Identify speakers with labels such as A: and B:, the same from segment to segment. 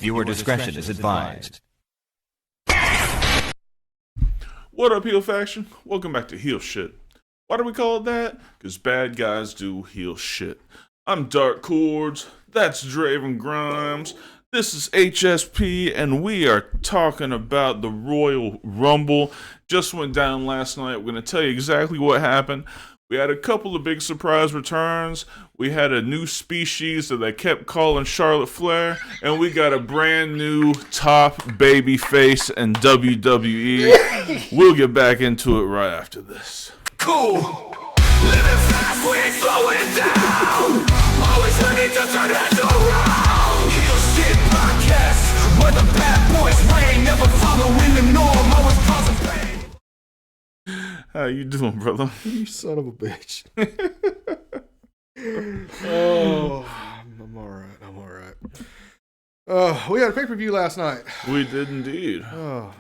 A: Viewer discretion is advised.
B: What up, heel faction? Welcome back to Heel Shit. Why do we call it that? Because bad guys do heel shit. I'm Dark Chords, that's Draven Grimes, this is HSP, and we are talking about the Royal Rumble. Just went down last night. We're going to tell you exactly what happened. We had a couple of big surprise returns. We had a new species that they kept calling Charlotte Flair, and we got a brand new top baby face in WWE. We'll get back into it right after this.
C: Cool. Living fast, we ain't slowing down. Always ready to turn heads around. Heel Shit Podcast, where the bad boys reign. Never following the norm, always causing pain.
B: How you doing, brother?
D: You son of a bitch. Oh, I'm alright. We had a pay-per-view last night.
B: We did indeed.
D: Oh.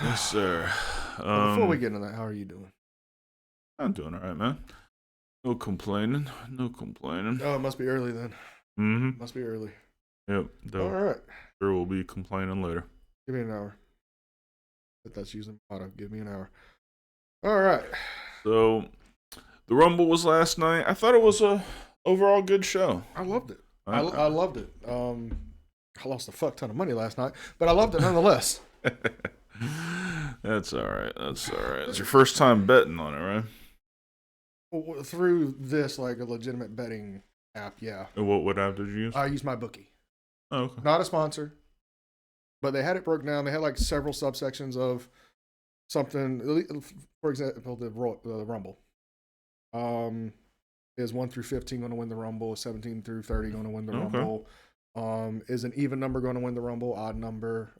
B: Yes, sir.
D: Before we get into that, how are you doing?
B: I'm doing alright, man. No complaining.
D: Oh, it must be early then.
B: Mm-hmm.
D: Must be early.
B: Yep.
D: Alright.
B: Sure we'll be complaining later.
D: Give me an hour. But that's using motto. Give me an hour. Alright.
B: So, the Rumble was last night. I thought it was a overall good show.
D: I loved it. I loved it. I lost a fuck ton of money last night, but I loved it nonetheless.
B: That's alright. It's your first time betting on it, right?
D: Through this, like a legitimate betting app, yeah.
B: And what app did you use?
D: I used my bookie.
B: Oh, okay.
D: Not a sponsor, but they had it broken down. They had like several subsections of something. For example, the Rumble. Is 1 through 15 going to win the Rumble? 17 through 30 going to win the Rumble? Is an even number going to win the Rumble? Odd number?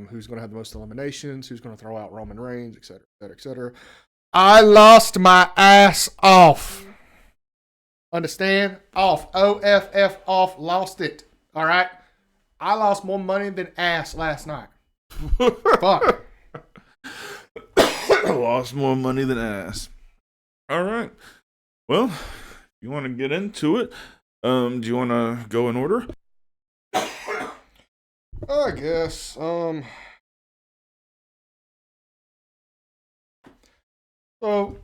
D: Who's going to have the most eliminations? Who's going to throw out Roman Reigns? Et cetera, et cetera, et cetera. I lost my ass off. Understand? Off. O-F-F off. Lost it. All right? I lost more money than ass last night. Fuck.
B: Lost more money than ass. All right. Well, you want to get into it? Do you want to go in order?
D: I guess. So,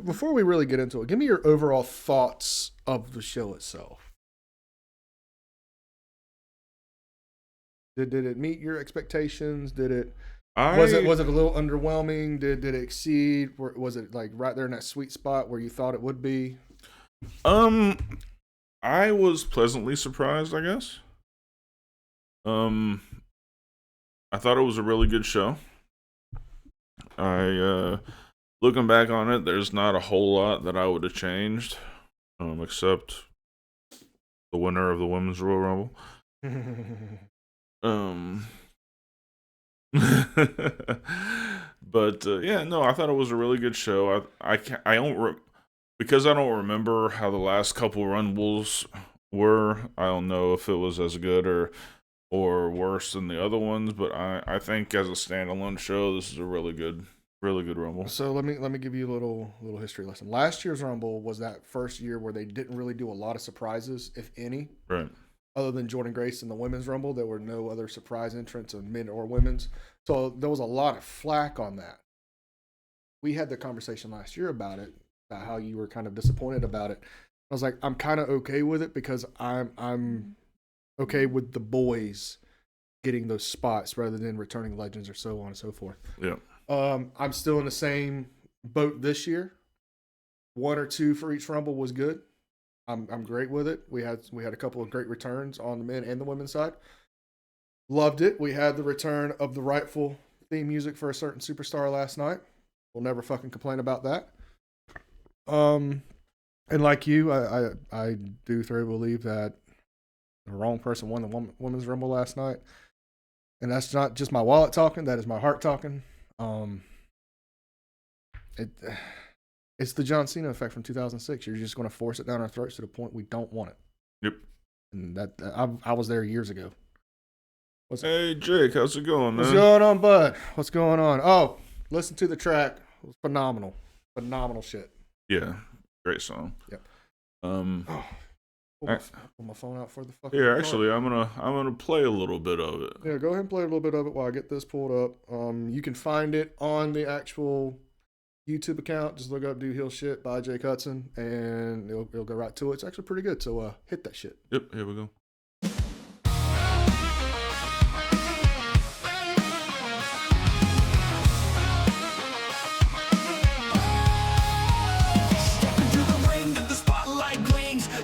D: before we really get into it, give me your overall thoughts of the show itself. Did it meet your expectations? Was it a little underwhelming? Did it exceed? Was it like right there in that sweet spot where you thought it would be?
B: I was pleasantly surprised, I guess. I thought it was a really good show. Looking back on it, there's not a whole lot that I would have changed, except the winner of the Women's Royal Rumble. But yeah, no, I thought it was a really good show. Because I don't remember how the last couple Rumbles were. I don't know if it was as good or worse than the other ones, but I think as a standalone show, this is a really good Rumble.
D: So let me give you a little history lesson. Last year's Rumble was that first year where they didn't really do a lot of surprises, if any.
B: Right.
D: Other than Jordan Grace in the Women's Rumble, there were no other surprise entrants of men or women's. So there was a lot of flack on that. We had the conversation last year about it, about how you were kind of disappointed about it. I was like, I'm kind of okay with it because I'm okay with the boys getting those spots rather than returning legends or so on and so forth.
B: Yeah.
D: I'm still in the same boat this year. 1 or 2 for each Rumble was good. I'm great with it. We had a couple of great returns on the men and the women's side. Loved it. We had the return of the rightful theme music for a certain superstar last night. We'll never fucking complain about that. And like you, I do thoroughly believe that the wrong person won the women's Rumble last night. And that's not just my wallet talking. That is my heart talking. It's the John Cena effect from 2006. You're just going to force it down our throats to the point we don't want it.
B: Yep.
D: And I was there years ago.
B: Hey, Jake, how's it going, man?
D: What's going on, bud? What's going on? Oh, listen to the track. It was phenomenal. Phenomenal shit.
B: Yeah. Great song.
D: Yep. Pull my phone out for the fucking.
B: Here, actually, I'm gonna play a little bit of it.
D: Yeah, go ahead and play a little bit of it while I get this pulled up. You can find it on the actual YouTube account. Just look up "Do Heel Shit" by Jake Hudson, and it'll go right to it. It's actually pretty good. So hit that shit.
B: Yep, here we go.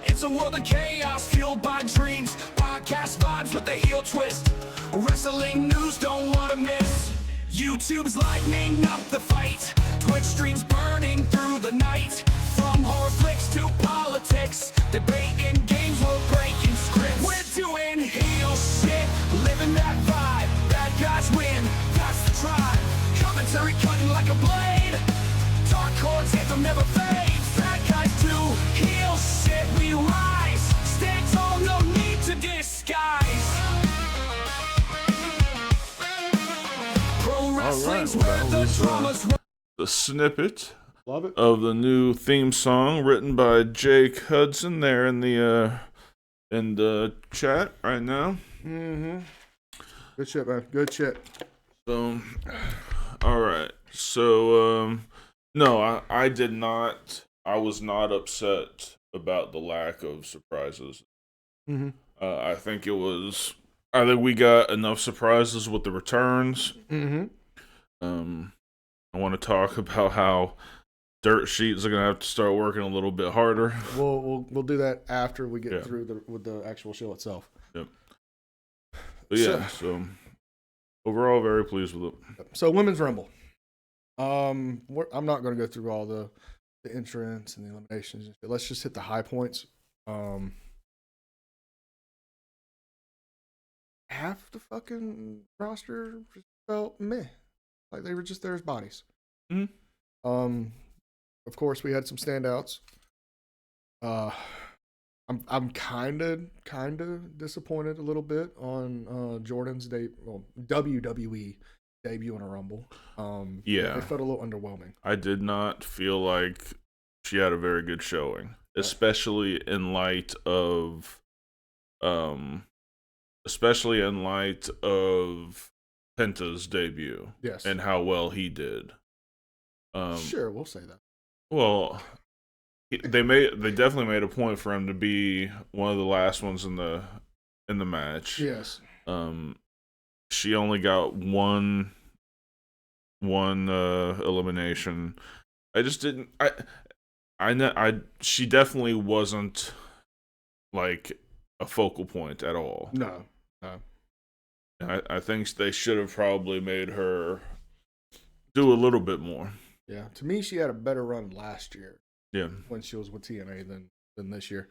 C: It's a world of chaos fueled by dreams. Podcast vibes with a heel twist. Wrestling news don't wanna miss. YouTube's lightening up the fight. Twitch streams burning through the night. From horror flicks to politics, debating games, we're breaking scripts. We're doing heel shit, living that vibe. Bad guys win, that's the tribe. Commentary cutting like a blade. Dark chords anthem never fades. Bad guys do heel shit, we rise. Stand tall, no need to disguise. Pro wrestling's where the drama's
B: The snippet
D: Love it.
B: of the new theme song written by Jake Hudson there in the chat right now.
D: Mm-hmm. Good shit, man. Good shit.
B: So, all right. So, no, I did not. I was not upset about the lack of surprises.
D: Mm-hmm.
B: I think we got enough surprises with the returns.
D: Mm-hmm.
B: I want to talk about how dirt sheets are gonna have to start working a little bit harder.
D: We'll do that after we get
B: Yeah.
D: through with the actual show itself.
B: Yep. But yeah, so overall, very pleased with it.
D: So Women's Rumble. I'm not going to go through all the entrance and the eliminations. Let's just hit the high points. Half the fucking roster just felt meh, like they were just there as bodies.
B: Mhm.
D: Of course, we had some standouts. I'm kind of disappointed a little bit on Jordan's WWE debut in a Rumble.
B: Yeah.
D: It felt a little underwhelming.
B: I did not feel like she had a very good showing, especially in light of Penta's debut.
D: Yes.
B: And how well he did.
D: Sure, we'll say that.
B: Well, they definitely made a point for him to be one of the last ones in the match.
D: Yes.
B: She only got one elimination. I just didn't. She definitely wasn't like a focal point at all.
D: No.
B: I think they should have probably made her do a little bit more.
D: Yeah. To me, she had a better run last year.
B: Yeah.
D: When she was with TNA than this year.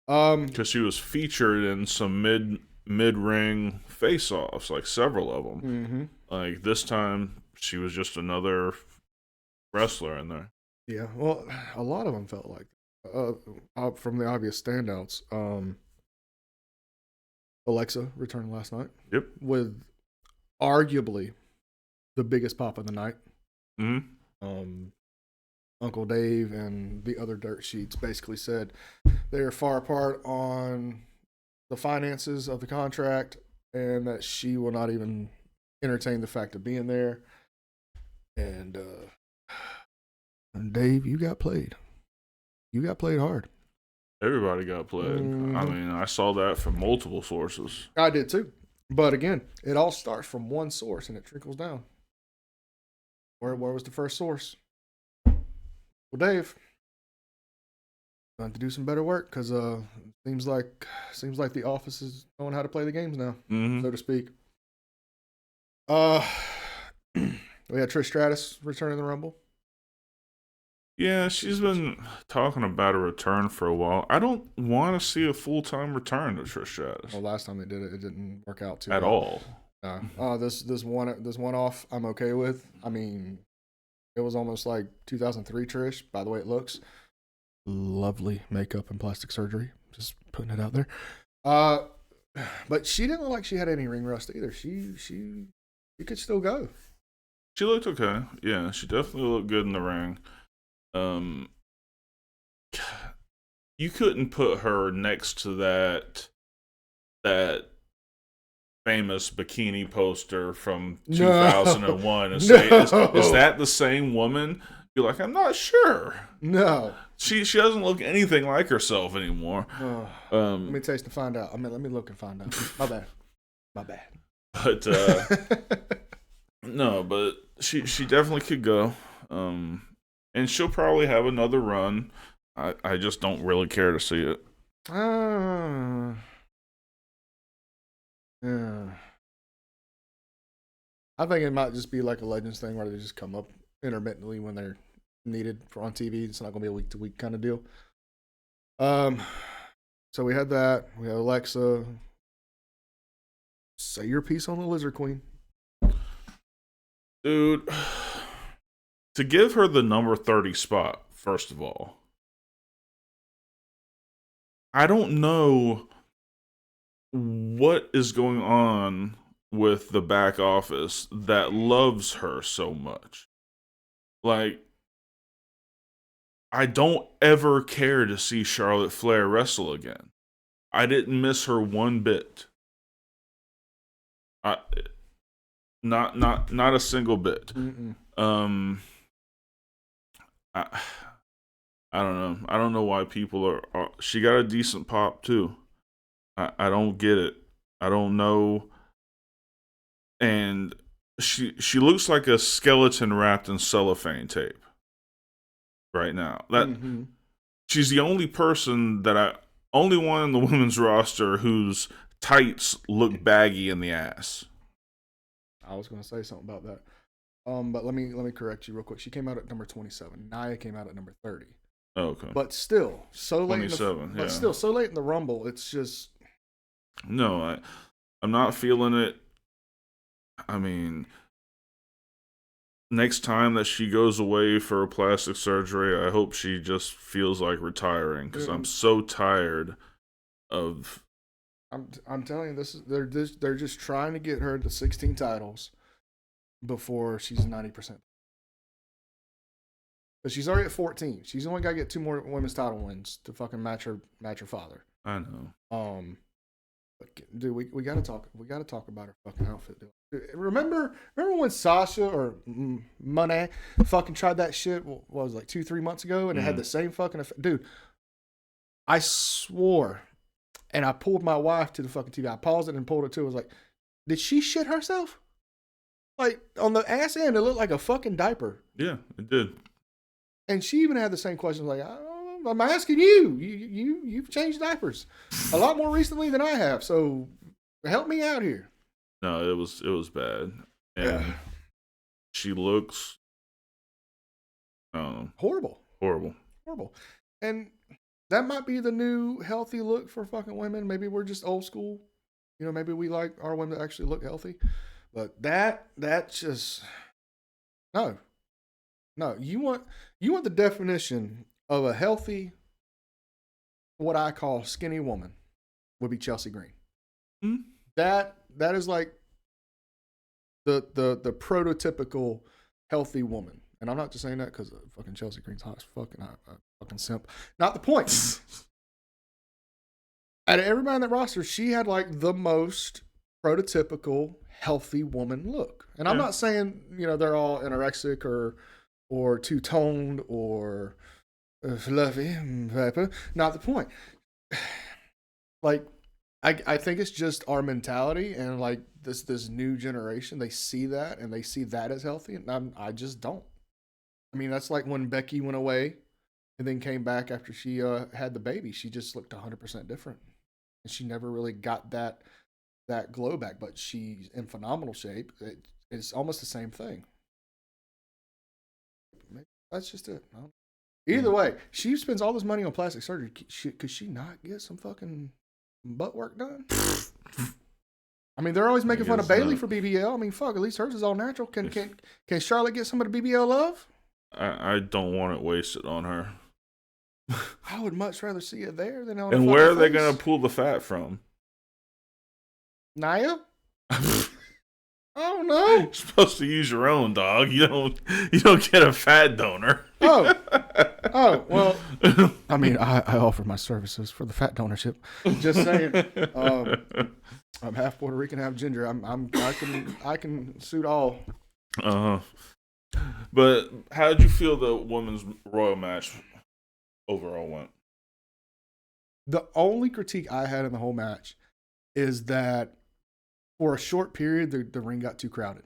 B: Because she was featured in some mid-ring face-offs, like several of them.
D: Mm-hmm.
B: Like this time, she was just another wrestler in there.
D: Yeah. Well, a lot of them felt like from the obvious standouts. Alexa returned last night.
B: Yep.
D: With arguably the biggest pop of the night.
B: Mm-hmm.
D: Uncle Dave and the other dirt sheets basically said they are far apart on the finances of the contract and that she will not even entertain the fact of being there. And Dave, you got played. You got played hard.
B: Everybody got played.
D: Mm-hmm.
B: I mean, I saw that from multiple sources.
D: I did too. But again, it all starts from one source and it trickles down. Where was the first source? Well, Dave, going to have to do some better work because seems like the office is knowing how to play the games now,
B: Mm-hmm.
D: so to speak. We had Trish Stratus returning the Rumble.
B: Yeah, she's been talking about a return for a while. I don't want to see a full-time return to Trish Stratus.
D: Well, last time they did it, it didn't work out too
B: at
D: well.
B: all.
D: This one off, I'm okay with. I mean, it was almost like 2003 Trish. By the way, it looks lovely makeup and plastic surgery. Just putting it out there. But she didn't look like she had any ring rust either. She could still go.
B: She looked okay. Yeah, she definitely looked good in the ring. you couldn't put her next to that famous bikini poster from 2001 and say, is that the same woman? You're like, I'm not sure.
D: No.
B: She doesn't look anything like herself anymore.
D: Let me taste and find out. I mean, let me look and find out. My bad.
B: But no, but she definitely could go. And she'll probably have another run. I just don't really care to see it.
D: Yeah. I think it might just be like a Legends thing where they just come up intermittently when they're needed on TV. It's not going to be a week-to-week kind of deal. So we had that. We had Alexa. Say your piece on the Lizard Queen.
B: Dude, to give her the number 30 spot, first of all, I don't know what is going on with the back office that loves her so much. Like, I don't ever care to see Charlotte Flair wrestle again. I didn't miss her one bit. Not a single bit. I don't know. I don't know why people are. She got a decent pop too. I don't get it. I don't know. And she looks like a skeleton wrapped in cellophane tape right now. She's the only person only one in the women's roster whose tights look baggy in the ass.
D: I was going to say something about that. But let me correct you real quick. She came out at number 27. Nia came out at number 30.
B: Oh, okay.
D: But still, so late.
B: 27.
D: But still, so late in the Rumble. It's just
B: no. I'm not feeling it. I mean, next time that she goes away for plastic surgery, I hope she just feels like retiring because I'm so tired of.
D: I'm telling you, they're just trying to get her to 16 titles before she's 90%. But she's already at 14. She's only got to get 2 more women's title wins to fucking match her father.
B: I know.
D: But dude, we got to talk. We got to talk about her fucking outfit, dude. Remember when Sasha or Monet fucking tried that shit? What was it, like 2-3 months ago, and it had the same fucking effect, dude. I swore, and I pulled my wife to the fucking TV. I paused it and pulled it too. I was like, did she shit herself? Like on the ass end, it looked like a fucking diaper.
B: Yeah, it did.
D: And she even had the same question, like, I'm asking you. You've changed diapers a lot more recently than I have, so help me out here.
B: No, it was bad, and she looks
D: horrible, and that might be the new healthy look for fucking women. Maybe we're just old school, Maybe we like our women to actually look healthy, but that just no. You want the definition of a healthy, what I call skinny woman, would be Chelsea Green.
B: Mm-hmm.
D: That is like the prototypical healthy woman. And I'm not just saying that because fucking Chelsea Green's hot as fucking fucking simp. Not the point. Out of everybody on that roster, she had like the most prototypical healthy woman look. And I'm not saying, they're all anorexic or two-toned or fluffy. Not the point. Like, I think it's just our mentality and like this new generation. They see that and they see that as healthy, and I just don't. I mean, that's like when Becky went away and then came back after she had the baby. She just looked 100% different, and she never really got that glow back. But she's in phenomenal shape. It's almost the same thing. That's just it. Either way, she spends all this money on plastic surgery. Could she not get some fucking butt work done? I mean, they're always making fun of Bailey for BBL. I mean, fuck, at least hers is all natural. Can Charlotte get some of the BBL love?
B: I don't want it wasted on her.
D: I would much rather see it there than on.
B: And where are they gonna pull the fat from?
D: Nia? I don't know.
B: You're supposed to use your own, dog. You don't get a fat donor.
D: Oh, well, I mean, I offer my services for the fat donorship. Just saying. I'm half Puerto Rican, half ginger. I can suit all.
B: But how did you feel the women's Royal match overall went?
D: The only critique I had in the whole match is that for a short period, the ring got too crowded.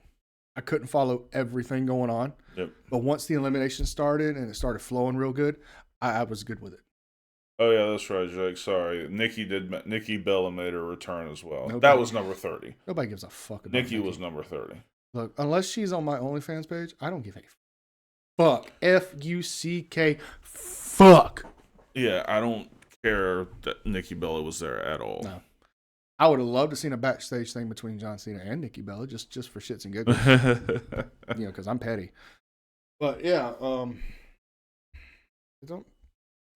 D: I couldn't follow everything going on.
B: Yep.
D: But once the elimination started and it started flowing real good, I was good with it.
B: Oh yeah, that's right, Jake. Sorry, Nikki Bella made her return as well.
D: Nobody,
B: that was number 30.
D: Nobody gives a fuck about
B: Nikki was number 30.
D: Look, unless she's on my OnlyFans page, I don't give a fuck. F-U-C-K. Fuck.
B: Yeah, I don't care that Nikki Bella was there at all.
D: No. I would have loved to seen a backstage thing between John Cena and Nikki Bella, just for shits and giggles. Because I'm petty. But yeah,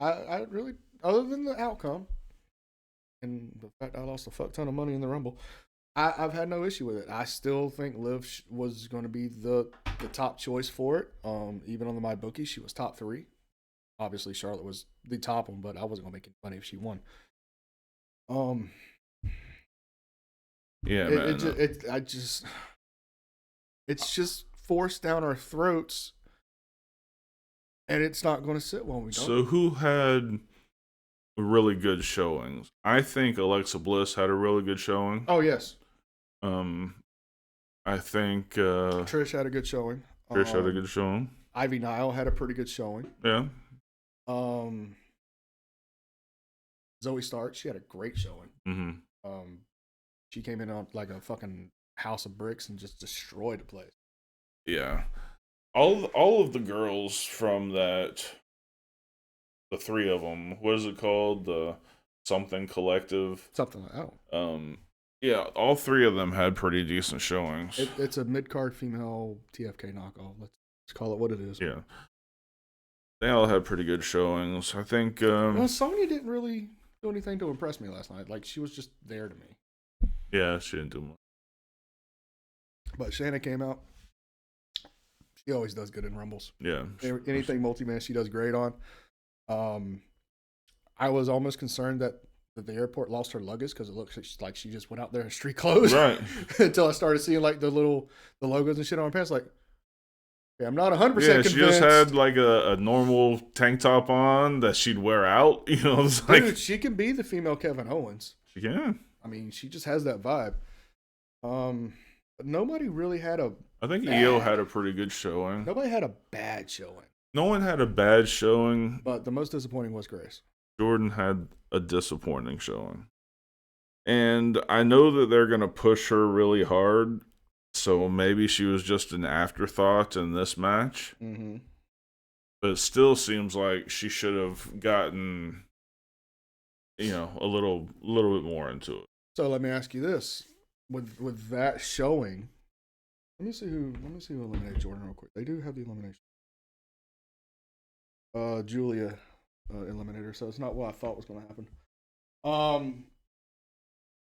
D: I really, other than the outcome and the fact I lost a fuck ton of money in the Rumble, I've had no issue with it. I still think Liv was going to be the top choice for it. Even on my bookie, she was top 3. Obviously, Charlotte was the top one, but I wasn't going to make any money if she won.
B: Yeah,
D: it's just forced down our throats, and it's not going to sit well. We don't.
B: So who had really good showings? I think Alexa Bliss had a really good showing.
D: Oh yes.
B: I think
D: Trish had a good showing.
B: Trish had a good showing.
D: Ivy Nile had a pretty good showing.
B: Yeah.
D: Zoe Stark, she had a great showing.
B: Mm-hmm.
D: She came in on like a fucking house of bricks and just destroyed the place.
B: Yeah. All of the girls from that, the 3 of them, what is it called? The something collective?
D: Something like that.
B: Yeah, all 3 of them had pretty decent showings.
D: It's a mid-card female TFK knockoff. Let's call it what it is.
B: Yeah. They all had pretty good showings. I think...
D: well, Sonya didn't really do anything to impress me last night. Like, she was just there to me.
B: Yeah, she didn't do much.
D: But Shanna came out. She always does good in Rumbles.
B: Yeah.
D: Anything multi-man she does great on. I was almost concerned that the airport lost her luggage because it looks like she just went out there in street clothes.
B: Right.
D: Until I started seeing like the logos and shit on her pants. Like, yeah, I'm not 100% convinced.
B: She just had like a normal tank top on that she'd wear out. You know, it's like...
D: Dude, she can be the female Kevin Owens.
B: She can.
D: I mean, she just has that vibe. But nobody really had a...
B: I think Io had a pretty good showing.
D: Nobody had a bad showing.
B: No one had a bad showing.
D: But the most disappointing was Grace.
B: Jordan had a disappointing showing. And I know that they're going to push her really hard, so maybe she was just an afterthought in this match.
D: Mm-hmm.
B: But it still seems like she should have gotten, a little bit more into it.
D: So let me ask you this: with that showing, let me see who eliminated Jordan real quick. They do have the elimination. Julia eliminated her, so it's not what I thought was going to happen.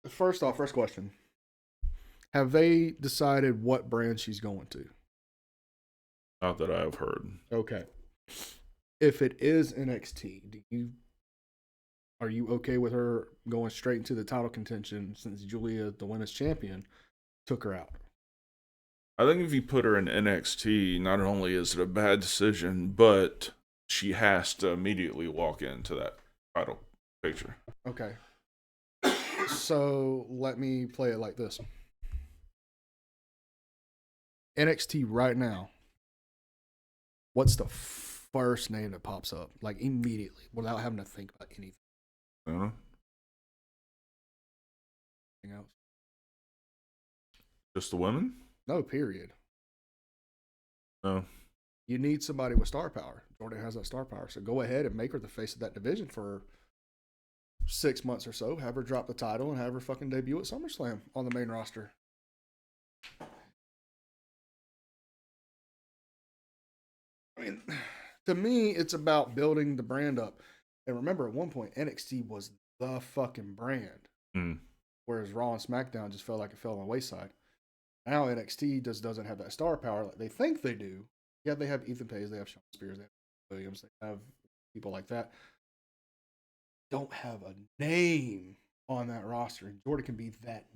D: First question: have they decided what brand she's going to?
B: Not that I have heard.
D: Okay. If it is NXT, are you okay with her going straight into the title contention since Julia, the women's champion, took her out?
B: I think if you put her in NXT, not only is it a bad decision, but she has to immediately walk into that title picture.
D: Okay. So let me play it like this. NXT right now, what's the first name that pops up? Like immediately, without having to think about anything.
B: Uh-huh.
D: Anything else?
B: Just the women?
D: No, period.
B: No.
D: You need somebody with star power. Jordan has that star power. So go ahead and make her the face of that division for 6 months or so. Have her drop the title and have her fucking debut at SummerSlam on the main roster. I mean, to me, it's about building the brand up. And remember, at one point, NXT was the fucking brand.
B: Mm.
D: Whereas Raw and SmackDown just felt like it fell on the wayside. Now NXT just doesn't have that star power like they think they do. Yeah, they have Ethan Page, they have Shawn Spears, they have Williams, they have people like that. Don't have a name on that roster, and Jordan can be that.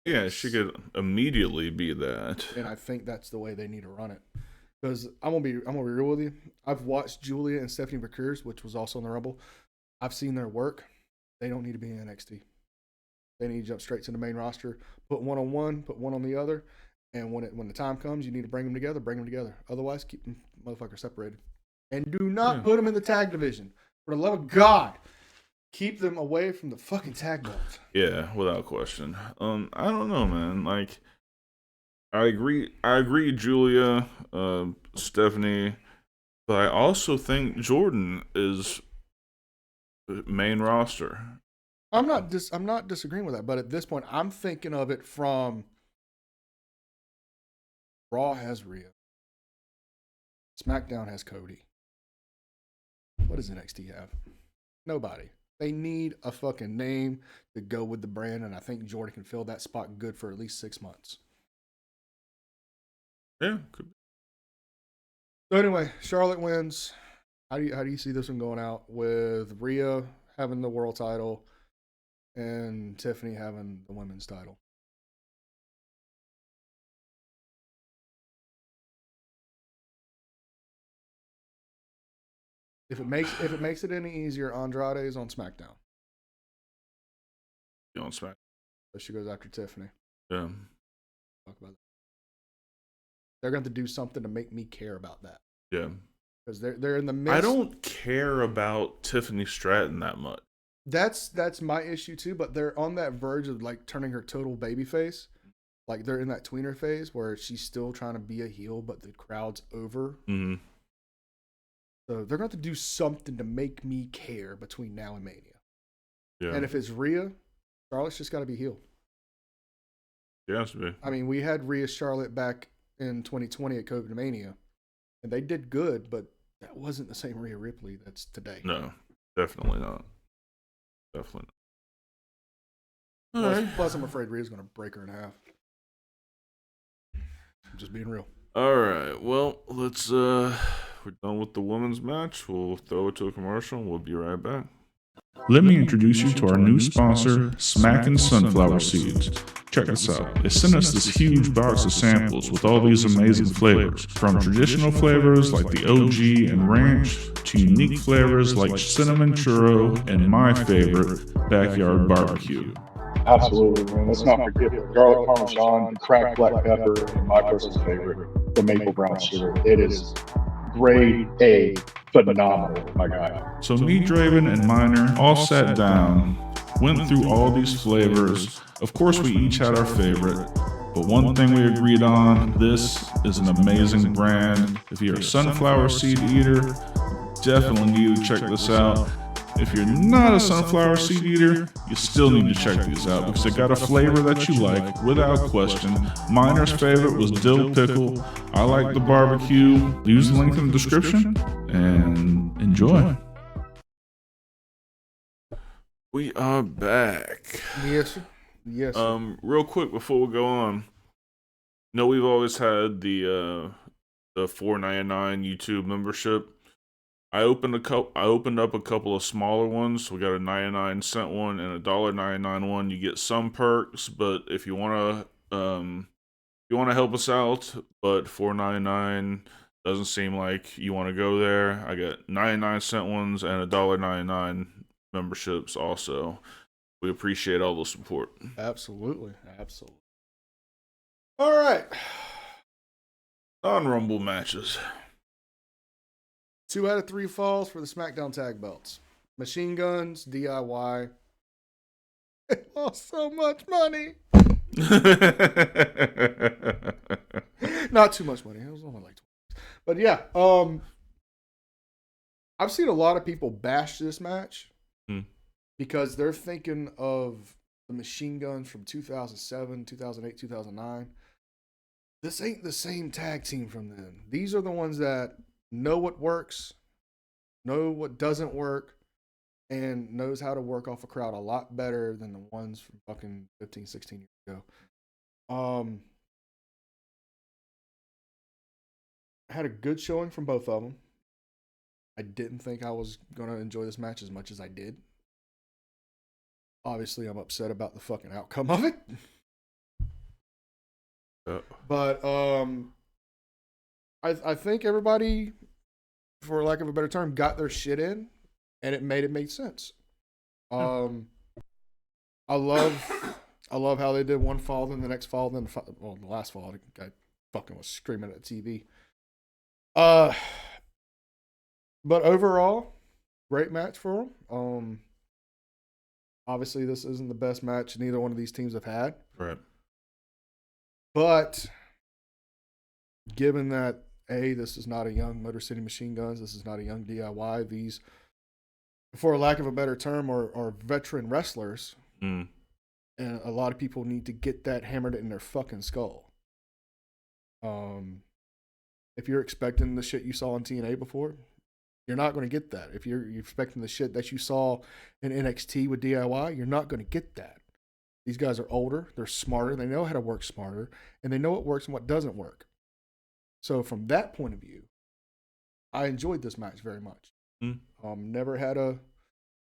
B: Yeah, she could immediately be that.
D: And I think that's the way they need to run it. Because I'm gonna be real with you. I've watched Julia and Stephanie McCreers, which was also in the Rumble. I've seen their work. They don't need to be in NXT. They need to jump straight to the main roster, put one on one, put one on the other, and when the time comes, you need to bring them together. Bring them together. Otherwise, keep them motherfuckers separated, and do not put them in the tag division. For the love of God, keep them away from the fucking tag belts.
B: Yeah, without question. I don't know, man. Like, I agree, Julia, Stephanie, but I also think Jordan is main roster.
D: I'm not disagreeing with that, but at this point, I'm thinking of it from Raw has Rhea, SmackDown has Cody. What does NXT have? Nobody. They need a fucking name to go with the brand, and I think Jordan can fill that spot good for at least 6 months.
B: Yeah, could be.
D: So anyway, Charlotte wins. How do you see this one going out with Rhea having the world title and Tiffany having the women's title? If it makes it any easier, Andrade is on SmackDown.
B: You on Smack?
D: So she goes after Tiffany.
B: Yeah.
D: Talk about that. They're going to do something to make me care about that.
B: Yeah.
D: Because they're in the midst.
B: I don't care about Tiffany Stratton that much.
D: That's my issue too, but they're on that verge of like turning her total babyface. Like they're in that tweener phase where she's still trying to be a heel, but the crowd's over.
B: Mm-hmm.
D: So they're going to do something to make me care between now and Mania.
B: Yeah.
D: And if it's Rhea, Charlotte's just got to be heel.
B: She has to be.
D: I mean, we had Rhea Charlotte back in 2020 at COVID Mania, and they did good, but that wasn't the same Rhea Ripley that's today.
B: No, definitely not. Definitely not.
D: Plus, I'm afraid Rhea's going to break her in half. I'm just being real.
B: All right. Well, let's. We're done with the women's match. We'll throw it to a commercial. We'll be right back.
E: Let me introduce you to our new sponsor, Smackin' Sunflower Seeds. Check us out. They sent us this huge box of samples with all these amazing flavors, from traditional flavors like the OG and ranch, to unique flavors like cinnamon churro and my favorite, backyard barbecue.
F: Absolutely, man. Let's not forget the garlic parmesan, the cracked black pepper, and my personal favorite, the maple brown sugar. It is grade A, phenomenal, my guy.
E: So me, Draven, and Miner all sat down, went through all these flavors. Of course, we each had our favorite, but one thing we agreed on, this is an amazing brand. If you're a sunflower seed eater, definitely need to check this out. If you're not a sunflower seed eater, you still need to check these out because they got a flavor that you like, without question. Miner's favorite was dill pickle. I like the barbecue. Use the link in the description and enjoy.
B: We are back.
D: Yes, sir. Yes. Sir.
B: Real quick before we go on, we've always had the $4.99 YouTube membership. I opened up a couple of smaller ones. We got a 99-cent one and a $1.99 one. You get some perks, but if you wanna help us out, but $4.99 doesn't seem like you want to go there. I got 99-cent ones and a $1.99 memberships also. We appreciate all the support.
D: Absolutely. All right.
B: Non-Rumble matches.
D: 2 out of 3 falls for the SmackDown tag belts. Machine Guns, DIY. They lost so much money. Not too much money. It was only like 20. But yeah, I've seen a lot of people bash this match because they're thinking of the Machine Guns from 2007, 2008, 2009. This ain't the same tag team from then. These are the ones that know what works, know what doesn't work, and knows how to work off a crowd a lot better than the ones from fucking 15, 16 years ago. had a good showing from both of them. I didn't think I was going to enjoy this match as much as I did. Obviously, I'm upset about the fucking outcome of it. But I think everybody, for lack of a better term, got their shit in, and it made sense. I love how they did one fall, then the next fall, then the last fall, the guy fucking was screaming at the TV. But overall, great match for them. Obviously, this isn't the best match neither one of these teams have had.
B: Right.
D: But given that, this is not a young Motor City Machine Guns, this is not a young DIY, these, for lack of a better term, are veteran wrestlers.
B: Mm.
D: And a lot of people need to get that hammered in their fucking skull. If you're expecting the shit you saw in TNA before, you're not going to get that. If you're expecting the shit that you saw in NXT with DIY, you're not going to get that. These guys are older, they're smarter, they know how to work smarter, and they know what works and what doesn't work. So from that point of view, I enjoyed this match very much.
B: Mm.
D: Never had a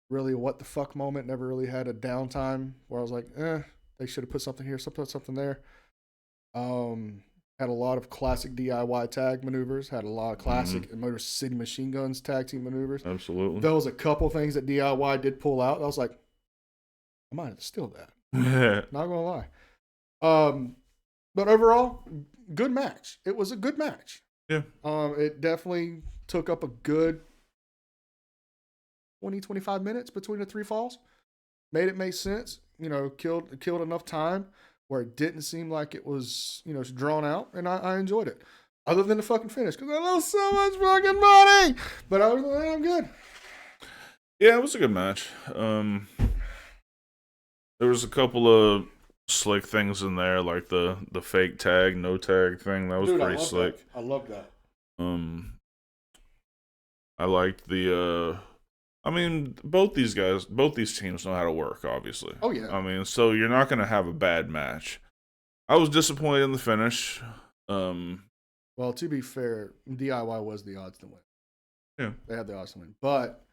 D: really what the fuck moment, never really had a downtime where I was like, they should have put something here, something there. Had a lot of classic DIY tag maneuvers, had a lot of classic Motor City Machine Guns tag team maneuvers.
B: Absolutely.
D: There was a couple things that DIY did pull out. I was like, I might have to steal that. Not gonna lie. But overall, good match. It was a good match.
B: Yeah.
D: It definitely took up a good 20, 25 minutes between the three falls. Made it make sense. Killed enough time where it didn't seem like it was, drawn out, and I enjoyed it. Other than the fucking finish, because I lost so much fucking money. But I was like, I'm good.
B: Yeah, it was a good match. There was a couple of slick things in there, like the fake tag, no tag thing. That was pretty slick.
D: I love that.
B: I liked the. Both these teams know how to work, obviously.
D: Oh, yeah.
B: So you're not going to have a bad match. I was disappointed in the finish.
D: Well, to be fair, DIY was the odds to win.
B: Yeah.
D: They had the odds to win. But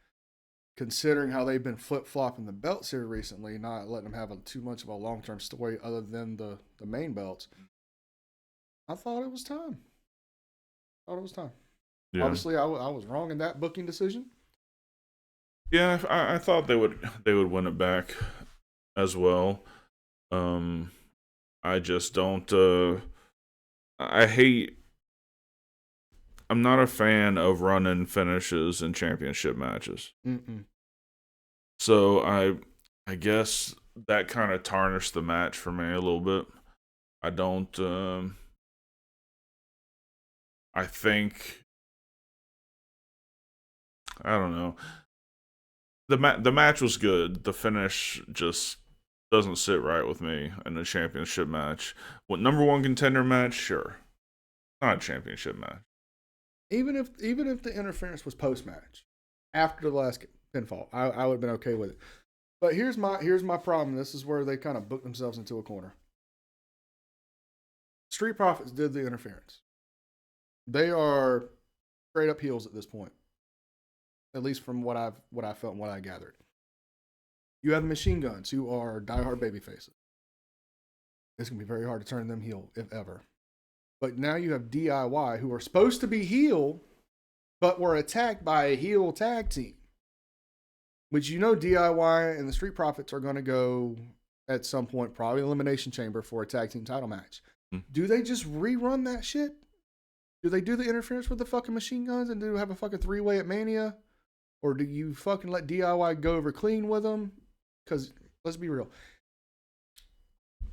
D: considering how they've been flip-flopping the belts here recently, not letting them have too much of a long-term story other than the main belts, I thought it was time.
B: Yeah.
D: Obviously, I was wrong in that booking decision.
B: Yeah, I thought they would win it back as well. I just don't. I'm not a fan of run-in finishes in championship matches.
D: Mm-mm.
B: So I guess that kind of tarnished the match for me a little bit. I don't. I think. I don't know. The match was good. The finish just doesn't sit right with me in a championship match. What, number one contender match? Sure. Not a championship match.
D: Even if the interference was post-match, after the last pinfall, I would have been okay with it. But here's my problem. This is where they kind of booked themselves into a corner. Street Profits did the interference. They are straight up heels at this point. At least from what I felt and what I gathered. You have the Machine Guns, who are diehard babyfaces. It's going to be very hard to turn them heel, if ever. But now you have DIY, who are supposed to be heel, but were attacked by a heel tag team. Which DIY and the Street Profits are going to go at some point, probably Elimination Chamber, for a tag team title match. Do they just rerun that shit? Do they do the interference with the fucking Machine Guns and do have a fucking three-way at Mania? Or do you fucking let DIY go over clean with them? Because, let's be real.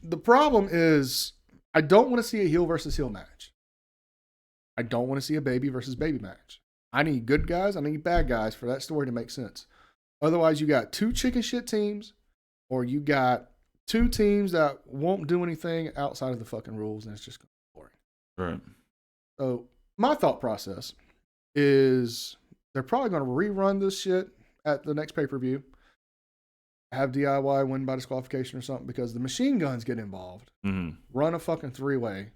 D: The problem is, I don't want to see a heel versus heel match. I don't want to see a baby versus baby match. I need good guys, I need bad guys for that story to make sense. Otherwise, you got two chicken shit teams, or you got two teams that won't do anything outside of the fucking rules, and it's just boring.
B: Right.
D: So, my thought process is they're probably going to rerun this shit at the next pay-per-view. Have DIY win by disqualification or something because the Machine Guns get involved.
B: Mm-hmm.
D: Run a fucking three-way,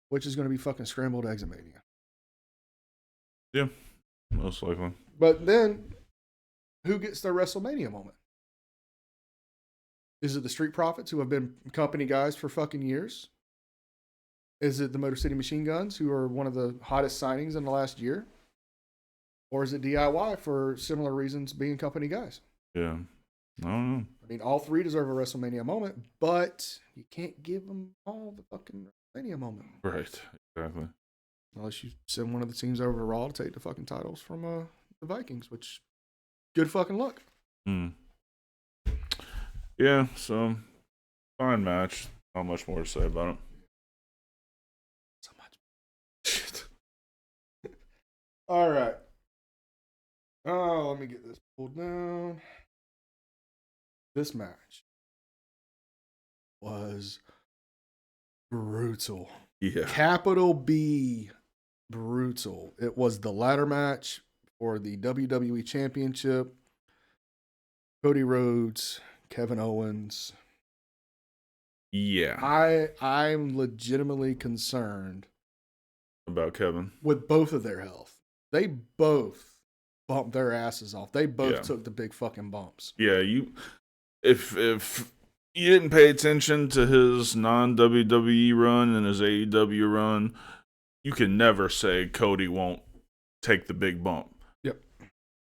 D: which is going to be fucking scrambled eggs at Mania.
B: Yeah, most likely.
D: But then, who gets their WrestleMania moment? Is it the Street Profits, who have been company guys for fucking years? Is it the Motor City Machine Guns, who are one of the hottest signings in the last year? Or is it DIY for similar reasons, being company guys?
B: Yeah. I don't know.
D: I mean, all three deserve a WrestleMania moment, but you can't give them all the fucking WrestleMania moment.
B: Right. Exactly.
D: Unless you send one of the teams over to Raw to take the fucking titles from the Vikings, which, good fucking luck.
B: Yeah, so, fine match. Not much more to say about it.
D: So much. Shit. All right. Oh, let me get this pulled down. This match was brutal.
B: Yeah.
D: Capital B, brutal. It was the ladder match for the WWE Championship. Cody Rhodes, Kevin Owens.
B: Yeah.
D: I'm legitimately concerned
B: About Kevin.
D: with both of their health. They both bumped their asses off. They both
B: Yeah.
D: took the big fucking bumps.
B: Yeah, if you didn't pay attention to his non-WWE run and his AEW run, you can never say Cody won't take the big bump.
D: Yep.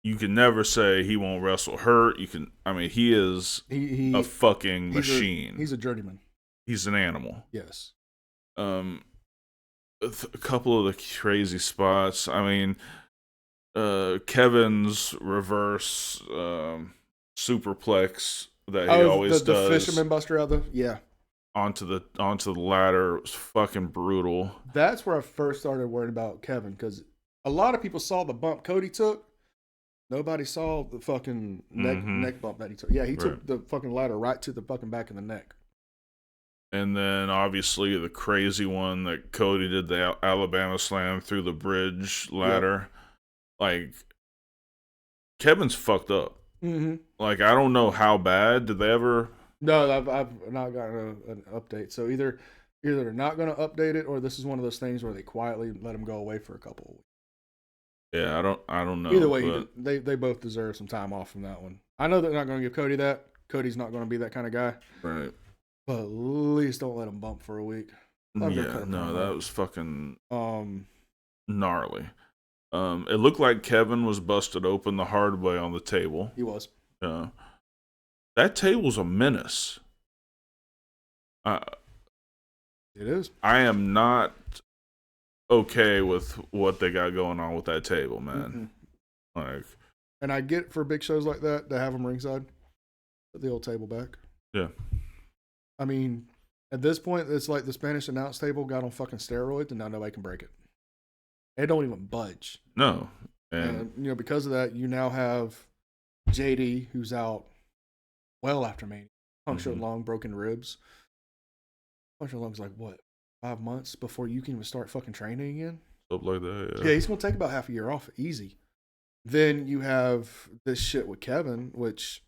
B: You can never say he won't wrestle hurt. He is a fucking machine.
D: He's a journeyman.
B: He's an animal.
D: Yes.
B: A couple of the crazy spots. I mean, Kevin's reverse superplex that he always
D: the
B: does
D: fisherman buster out
B: onto the ladder was fucking brutal.
D: That's where I first started worrying about Kevin, because a lot of people saw the bump Cody took. Nobody saw the fucking neck bump that he took. Yeah, he took the fucking ladder right to the fucking back of the neck.
B: And then obviously the crazy one that Cody did, the Alabama slam through the bridge ladder. Yep. Like, Kevin's fucked up.
D: Mm-hmm.
B: Like, I don't know how bad. Did they ever?
D: No, I've not gotten an update. So either they're not going to update it, or this is one of those things where they quietly let him go away for a couple of weeks.
B: Yeah, I don't know.
D: Either way, they both deserve some time off from that one. I know they're not going to give Cody that. Cody's not going to be that kind of guy.
B: Right.
D: But at least don't let him bump for a week.
B: Yeah, no, that was fucking gnarly. It looked like Kevin was busted open the hard way on the table.
D: He was.
B: That table's a menace.
D: It is.
B: I am not okay with what they got going on with that table, man. Mm-hmm. Like,
D: and I get for big shows like that to have them ringside, put the old table back.
B: Yeah.
D: I mean, at this point, it's like the Spanish announce table got on fucking steroids, and now nobody can break it. They don't even budge.
B: No.
D: And because of that, you now have JD, who's out well after Mania. Punctured lung, broken ribs. Punctured lung's like, what, 5 months before you can even start fucking training again?
B: Something like that,
D: Yeah, he's going to take about half a year off, easy. Then you have this shit with Kevin, which,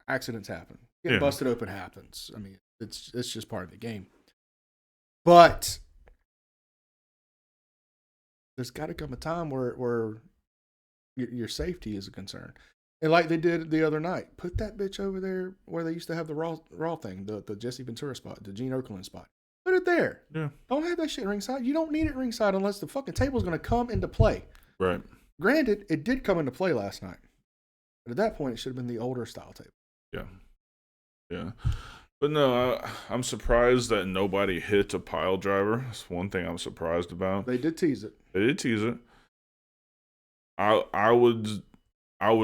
D: accidents happen. Getting busted open happens. I mean, it's just part of the game. But there's got to come a time where your safety is a concern. And like they did the other night, put that bitch over there where they used to have the Raw thing, the Jesse Ventura spot, the Gene Okerlund spot. Put it there.
B: Yeah.
D: Don't have that shit ringside. You don't need it ringside unless the fucking table's going to come into play.
B: Right.
D: Granted, it did come into play last night. But at that point, it should have been the older style table.
B: Yeah. Yeah. But no, I'm surprised that nobody hit a pile driver. That's one thing I'm surprised about.
D: They did tease it.
B: I would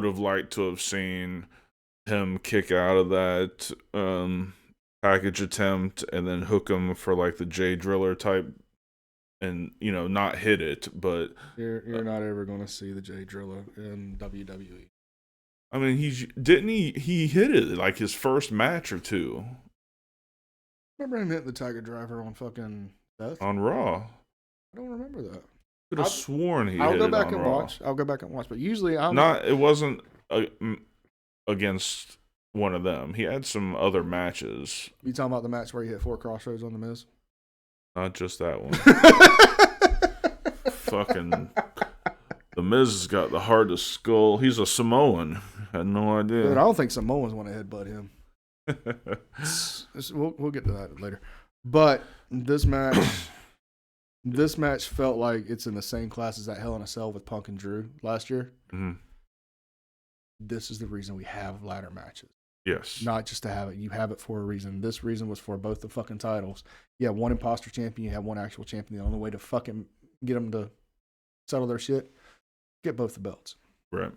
B: have liked to have seen him kick out of that package attempt and then hook him for like the Jay Driller type and not hit it, but
D: you're not ever going to see the Jay Driller in WWE.
B: I mean, he hit it like his first match or two.
D: Remember him hitting the Tiger Driver on fucking Seth?
B: On Raw.
D: I don't remember that.
B: Could have sworn he
D: I'll
B: hit
D: go
B: it
D: back
B: on
D: and
B: Raw.
D: watch. I'll go back and watch. But usually
B: it wasn't against one of them. He had some other matches.
D: You talking about the match where he hit 4 crossroads on the Miz?
B: Not just that one. Fucking The Miz has got the hardest skull. He's a Samoan. Had no idea.
D: Dude, I don't think Samoans want to headbutt him. We'll get to that later. But this match felt like it's in the same class as that Hell in a Cell with Punk and Drew last year.
B: Mm-hmm.
D: This is the reason we have ladder matches.
B: Yes.
D: Not just to have it. You have it for a reason. This reason was for both the fucking titles. You have one imposter champion. You have one actual champion. The only way to fucking get them to settle their shit, get both the belts.
B: Right.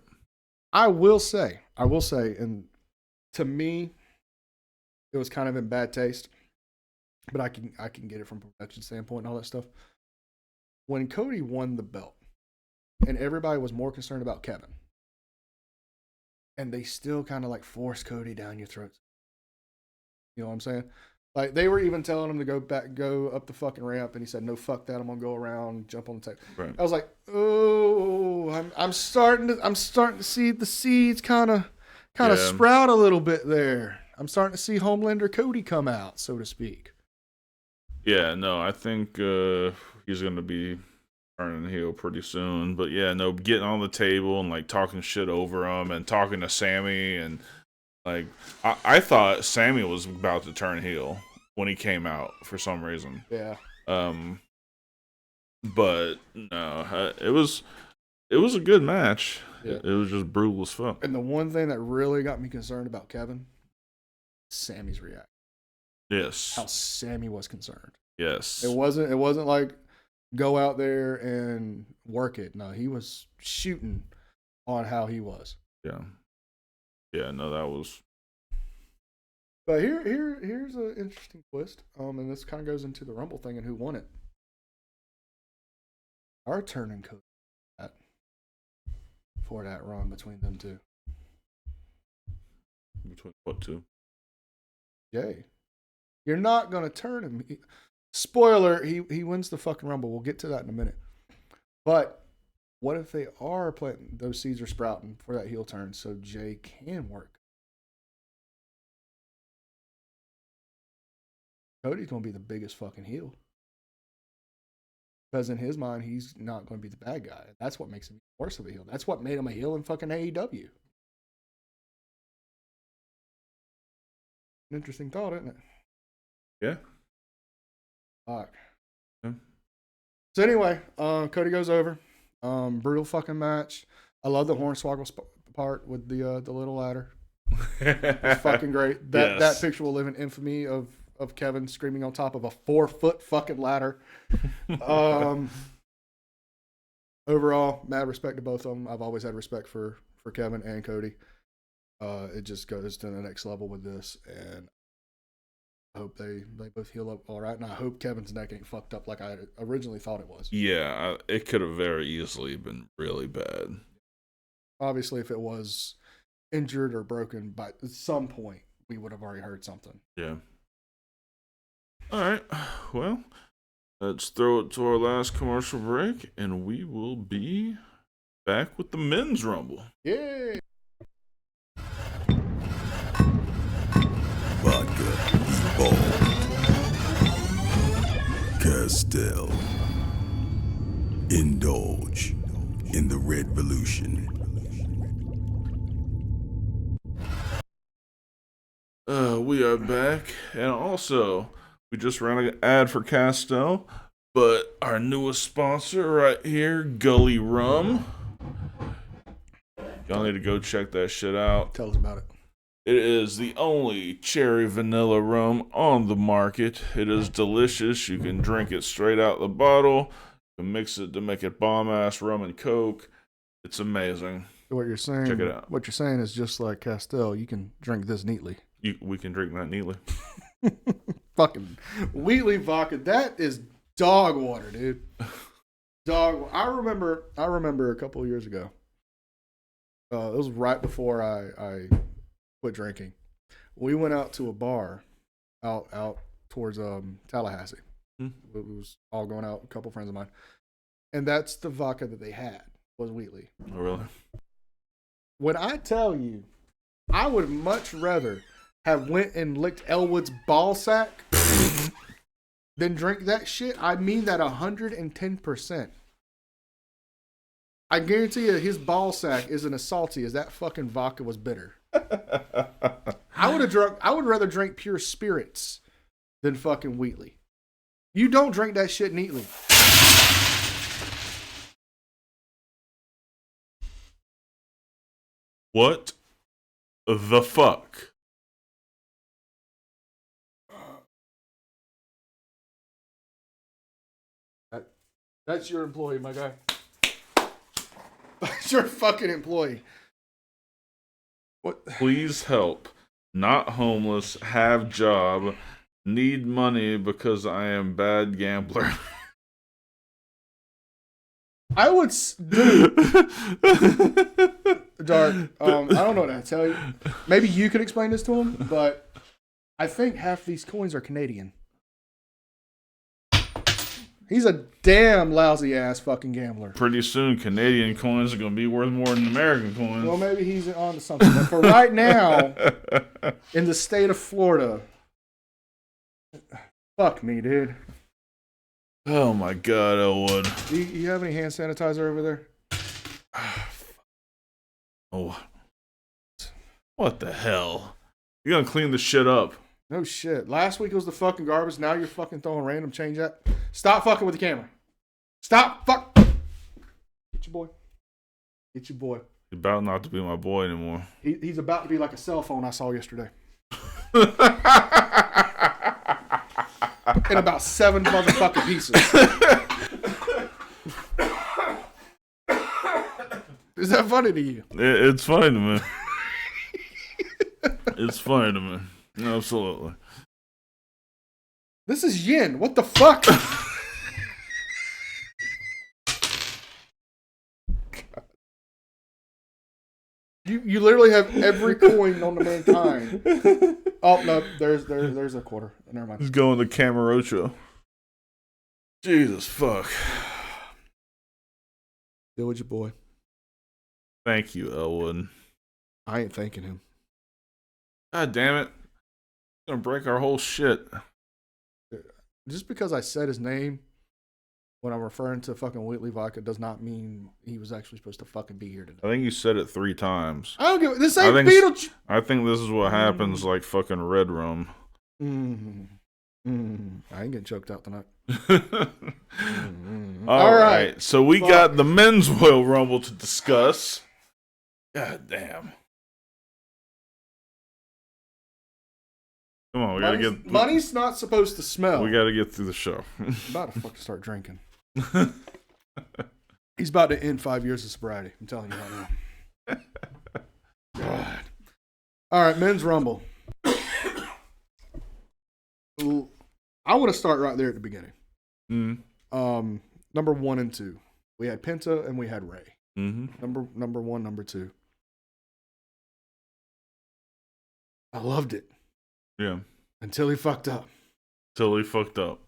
D: I will say, and to me, it was kind of in bad taste, but I can get it from a production standpoint and all that stuff. When Cody won the belt, and everybody was more concerned about Kevin, and they still kind of like force Cody down your throat. You know what I'm saying? Like they were even telling him to go up the fucking ramp, and he said, "No, fuck that. I'm gonna go around, jump on the table."
B: Right.
D: I was like, "Oh, I'm starting to see the seeds kind of sprout a little bit there. I'm starting to see Homelander Cody come out, so to speak."
B: Yeah, no, I think he's gonna be turning heel pretty soon. But yeah, no, getting on the table and like talking shit over him and talking to Sammy and like I thought Sammy was about to turn heel when he came out for some reason.
D: Yeah.
B: But no, it was a good match.
D: Yeah.
B: It was just brutal as fuck.
D: And the one thing that really got me concerned about Kevin, Sammy's reaction.
B: Yes.
D: How Sammy was concerned.
B: Yes.
D: It wasn't like go out there and work it. No, he was shooting on how he was.
B: Yeah. Yeah, no, that was.
D: But here's an interesting twist. And this kind of goes into the Rumble thing and who won it. Our turning Cody for that run between them two.
B: Between what two?
D: Jay. You're not gonna turn him. Spoiler, he wins the fucking Rumble. We'll get to that in a minute. But what if they are planting, those seeds are sprouting for that heel turn so Jay can work? Cody's going to be the biggest fucking heel. Because in his mind, he's not going to be the bad guy. That's what makes him worse of a heel. That's what made him a heel in fucking AEW. An interesting thought, isn't it?
B: Yeah.
D: Fuck.
B: Yeah.
D: So anyway, Cody goes over. Brutal fucking match. I love the Hornswoggle part with the little ladder. It's fucking great. That picture will live in infamy of Kevin screaming on top of a 4-foot fucking ladder. Overall, mad respect to both of them. I've always had respect for Kevin and Cody. It just goes to the next level with this, and I hope they both heal up all right, and I hope Kevin's neck ain't fucked up like I originally thought it was.
B: Yeah, it could have very easily been really bad.
D: Obviously, if it was injured or broken, by at some point, we would have already heard something.
B: Yeah. All right, well, let's throw it to our last commercial break, and we will be back with the Men's Rumble.
D: Yay!
C: Vodka evolved. Castell. Indulge in the red revolution.
B: We are back, and also we just ran an ad for Castell, but our newest sponsor right here, Gully Rum. Y'all need to go check that shit out.
D: Tell us about it.
B: It is the only cherry vanilla rum on the market. It is delicious. You can drink it straight out the bottle. You can mix it to make it bomb-ass rum and Coke. It's amazing.
D: What you're saying?
B: Check it out.
D: What you're saying is just like Castell. You can drink this neatly.
B: We can drink that neatly.
D: Fucking Wheatley vodka. That is dog water, dude. Dog. I remember a couple of years ago. It was right before I quit drinking. We went out to a bar out towards Tallahassee. It was all going out, a couple friends of mine. And that's the vodka that they had, was Wheatley.
B: Oh, really?
D: When I tell you, I would much rather have went and licked Elwood's ball sack than drink that shit. I mean that 110%. I guarantee you his ball sack isn't as salty as that fucking vodka was bitter. I would rather drink pure spirits than fucking Wheatley. You don't drink that shit neatly.
B: What the fuck?
D: That's your employee, my guy. That's your fucking employee. What?
B: Please help. Not homeless. Have job. Need money because I am bad gambler.
D: I would, dude. Dark. I don't know what to tell you. Maybe you could explain this to him, but I think half these coins are Canadian. He's a damn lousy ass fucking gambler.
B: Pretty soon, Canadian coins are going to be worth more than American coins.
D: Well, maybe he's on to something. But for right now, in the state of Florida, fuck me, dude.
B: Oh my God, Elwood.
D: Do you have any hand sanitizer over there?
B: Oh. What the hell? You're going to clean this shit up.
D: No shit. Last week was the fucking garbage. Now you're fucking throwing random change at. Stop fucking with the camera. Stop. Fuck. Get your boy. Get your boy.
B: He's about not to be my boy anymore.
D: He's about to be like a cell phone I saw yesterday. In about 7 motherfucking pieces. Is that funny to you?
B: It's funny to me. It's funny to me. Absolutely.
D: This is yin. What the fuck? You literally have every coin known to mankind. Oh no, there's a quarter. Never mind.
B: He's going to Camarocho. Jesus fuck.
D: Deal with your boy.
B: Thank you, Elwood.
D: I ain't thanking him.
B: God damn it. Gonna break our whole shit.
D: Just because I said his name when I'm referring to fucking Wheatley vodka does not mean he was actually supposed to fucking be here today.
B: I think you said it 3 times.
D: I don't give this ain't Beetlejuice.
B: I think this is what happens like fucking red rum.
D: I ain't getting choked out tonight.
B: All right. So we got the men's Royal Rumble to discuss. God damn. Come on, we gotta get.
D: Money's not supposed to smell.
B: We gotta get through the show.
D: I'm about to fucking start drinking. He's about to end 5 years of sobriety. I'm telling you right now. God. All right, men's rumble. I want to start right there at the beginning. Number 1 and 2, we had Penta and we had Ray. Number 1, number 2. I loved it.
B: Yeah.
D: Until he fucked up.
B: Till he fucked up.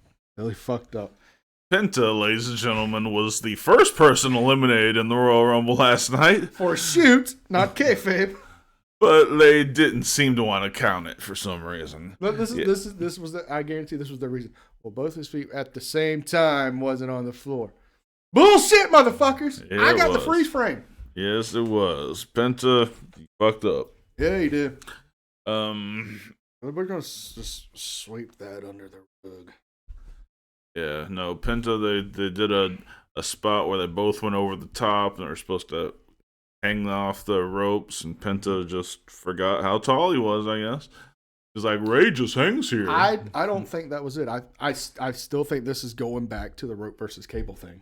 B: Penta, ladies and gentlemen, was the first person eliminated in the Royal Rumble last night.
D: For a shoot, not kayfabe.
B: But they didn't seem to want to count it for some reason.
D: But this was I guarantee this was the reason. Well, both his feet at the same time wasn't on the floor. Bullshit, motherfuckers! I got the freeze frame.
B: Yes, it was. Penta, you fucked up.
D: Yeah, he did. We're gonna just sweep that under the rug.
B: Yeah, no, Penta, they did a spot where they both went over the top and they were supposed to hang off the ropes, and Penta just forgot how tall he was, I guess. He's like, Ray just hangs here.
D: I don't think that was it. I still think this is going back to the rope versus cable thing.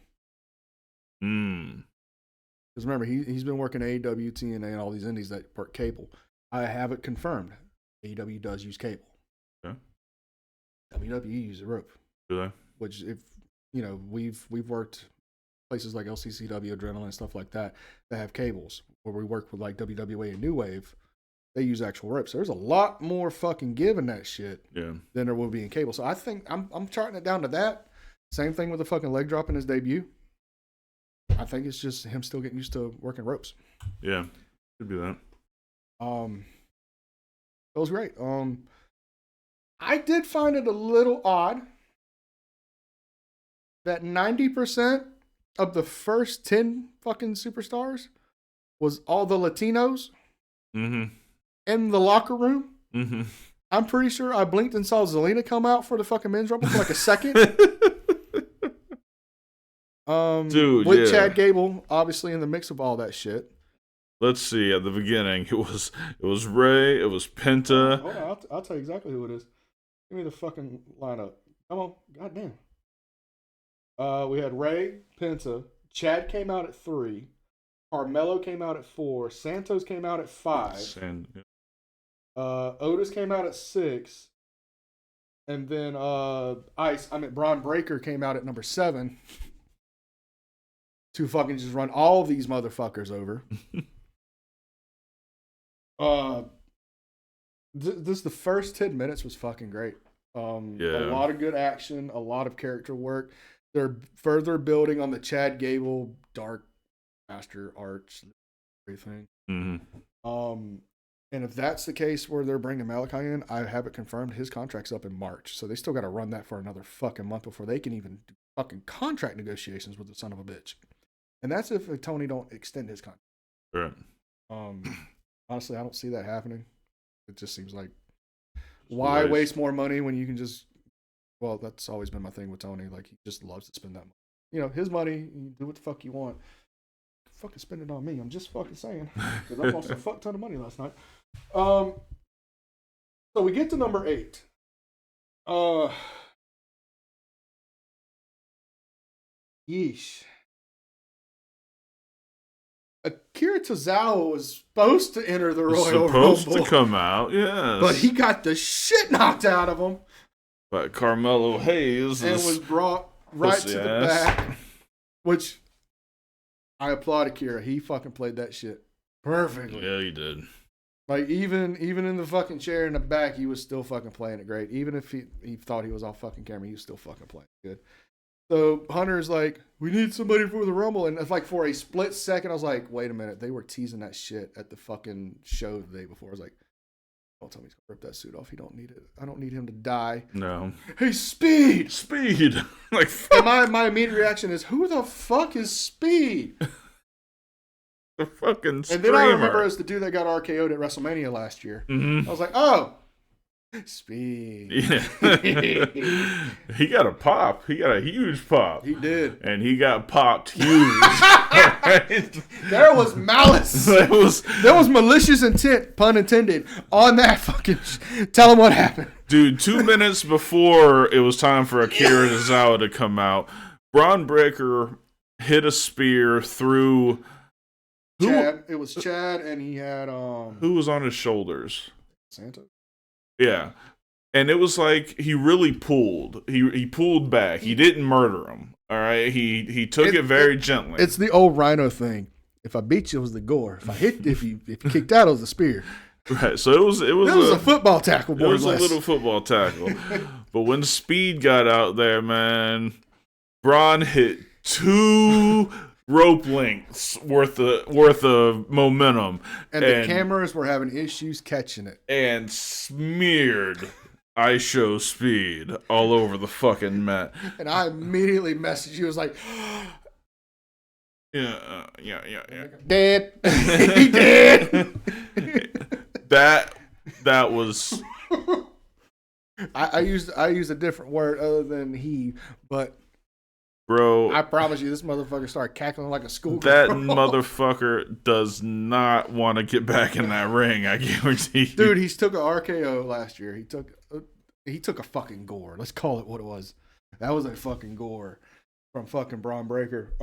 D: Because remember, he's been working AEW, TNA, and all these indies that work cable. I have it confirmed. AEW does use cable.
B: Okay.
D: WWE uses a rope.
B: Do they?
D: Which, if you know, we've worked places like LCCW, Adrenaline, and stuff like that have cables. Where we work with like WWA and New Wave, they use actual ropes. There's a lot more fucking give in that shit than there will be in cable. So I think I'm charting it down to that. Same thing with the fucking leg drop in his debut. I think it's just him still getting used to working ropes.
B: Yeah, could be that.
D: It was great. I did find it a little odd that 90% of the first 10 fucking superstars was all the Latinos in the locker room. I'm pretty sure I blinked and saw Zelina come out for the fucking men's rumble for like a second.
B: Dude,
D: with Chad Gable obviously in the mix of all that shit.
B: Let's see. At the beginning, it was Ray, it was Penta.
D: Hold on, I'll tell you exactly who it is. Give me the fucking lineup. Come on, goddamn. We had Ray, Penta, Chad came out at 3, Carmelo came out at 4, Santos came out at 5, Otis came out at 6, and then Braun Breaker came out at number 7 to fucking just run all of these motherfuckers over. This the first 10 minutes was fucking great. A lot of good action, a lot of character work. They're further building on the Chad Gable dark master arts, everything. And if that's the case where they're bringing Malachi in, I have it confirmed his contract's up in March, so they still got to run that for another fucking month before they can even do fucking contract negotiations with the son of a bitch. And that's if Tony don't extend his contract.
B: Right.
D: Honestly, I don't see that happening. It just seems like, why waste more money when you can just, well, that's always been my thing with Tony. Like, he just loves to spend that money. You know, his money, you do what the fuck you want. Fucking spend it on me. I'm just fucking saying. Because I lost a fuck ton of money last night. So we get to number 8. Yeesh. Akira Tozawa was supposed to enter the Royal Rumble.
B: Supposed to come out, yes.
D: But he got the shit knocked out of him.
B: But Carmelo Hayes
D: and was brought right to the back. Which, I applaud Akira. He fucking played that shit perfectly.
B: Yeah, he did.
D: Like, even in the fucking chair in the back, he was still fucking playing it great. Even if he thought he was off fucking camera, he was still fucking playing it good. So Hunter's like, we need somebody for the Rumble. And it's like, for a split second, I was like, wait a minute. They were teasing that shit at the fucking show the day before. I was like, don't tell me he's going to rip that suit off. He don't need it. I don't need him to die.
B: No.
D: Hey, Speed!
B: Speed! Like,
D: fuck. And my immediate reaction is, who the fuck is Speed?
B: The fucking screamer.
D: And then I remember as the dude that got RKO'd at WrestleMania last year. I was like, oh, Speed.
B: Yeah. He got a pop. He got a huge pop.
D: He did.
B: And he got popped huge.
D: There was malice. There was malicious intent, pun intended, on that fucking tell him what happened.
B: Dude, 2 minutes before it was time for Akira Tozawa to come out, Braun Breaker hit a spear through
D: Chad. It was Chad, and he had
B: who was on his shoulders?
D: Santos.
B: Yeah. And it was like he really pulled. He pulled back. He didn't murder him. All right. He took it very gently.
D: It's the old Rhino thing. If I beat you, it was the gore. If you kicked out, it was the spear.
B: Right. So it was
D: a football tackle, boy.
B: It was a little football tackle. But when Speed got out there, man, Braun hit 2 rope lengths worth of momentum,
D: and the cameras were having issues catching it,
B: and smeared I Show Speed all over the fucking mat.
D: And I immediately messaged you. I was like,
B: yeah.
D: Dead. He did.
B: That was.
D: I used a different word other than he, but.
B: Bro,
D: I promise you, this motherfucker started cackling like a schoolgirl.
B: That motherfucker does not want to get back in that ring. I guarantee you.
D: Dude, he took an RKO last year. He took a fucking gore. Let's call it what it was. That was a fucking gore from fucking Braun Breaker.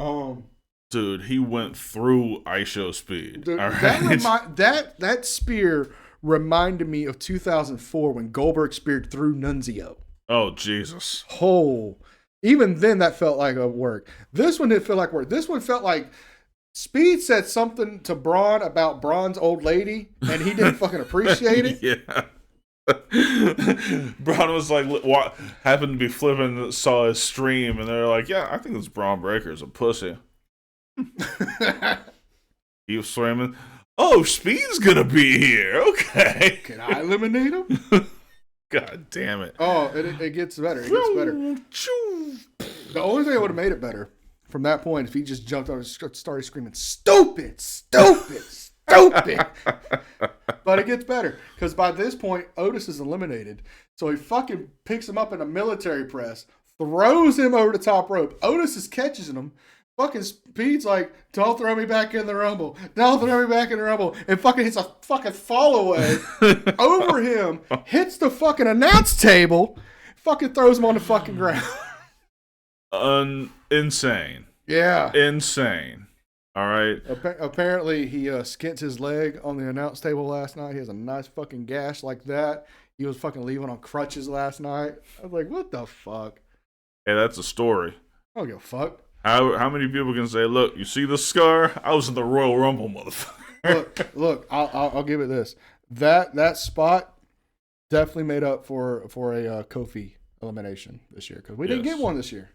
B: Dude, he went through I Show Speed.
D: Dude,
B: all right?
D: that spear reminded me of 2004 when Goldberg speared through Nunzio.
B: Oh Jesus!
D: Even then, that felt like a work. This one didn't feel like work. This one felt like Speed said something to Braun about Braun's old lady, and he didn't fucking appreciate it.
B: Yeah. Braun was like, what happened to be flipping, saw his stream, and they're like, yeah, I think this Braun Breaker's a pussy. He was swimming. Oh, Speed's gonna be here. Okay.
D: Can I eliminate him?
B: God damn it.
D: Oh, it gets better. It gets better. The only thing that would have made it better from that point, if he just jumped on and started screaming, "Stupid, stupid, stupid." But it gets better because by this point, Otis is eliminated. So he fucking picks him up in a military press, throws him over the top rope. Otis is catching him. Fucking Speed's like, "Don't throw me back in the Rumble. Don't throw me back in the Rumble." And fucking hits a fucking fall away over him, hits the fucking announce table, fucking throws him on the fucking ground.
B: Insane.
D: Yeah.
B: Insane. All right.
D: Apparently, he skint his leg on the announce table last night. He has a nice fucking gash like that. He was fucking leaving on crutches last night. I was like, what the fuck?
B: Hey, that's a story.
D: I don't give a fuck.
B: How many people can say, "Look, you see the scar? I was in the Royal Rumble, motherfucker."
D: Look. I'll give it this. That spot definitely made up for a Kofi elimination this year because we didn't get one this year.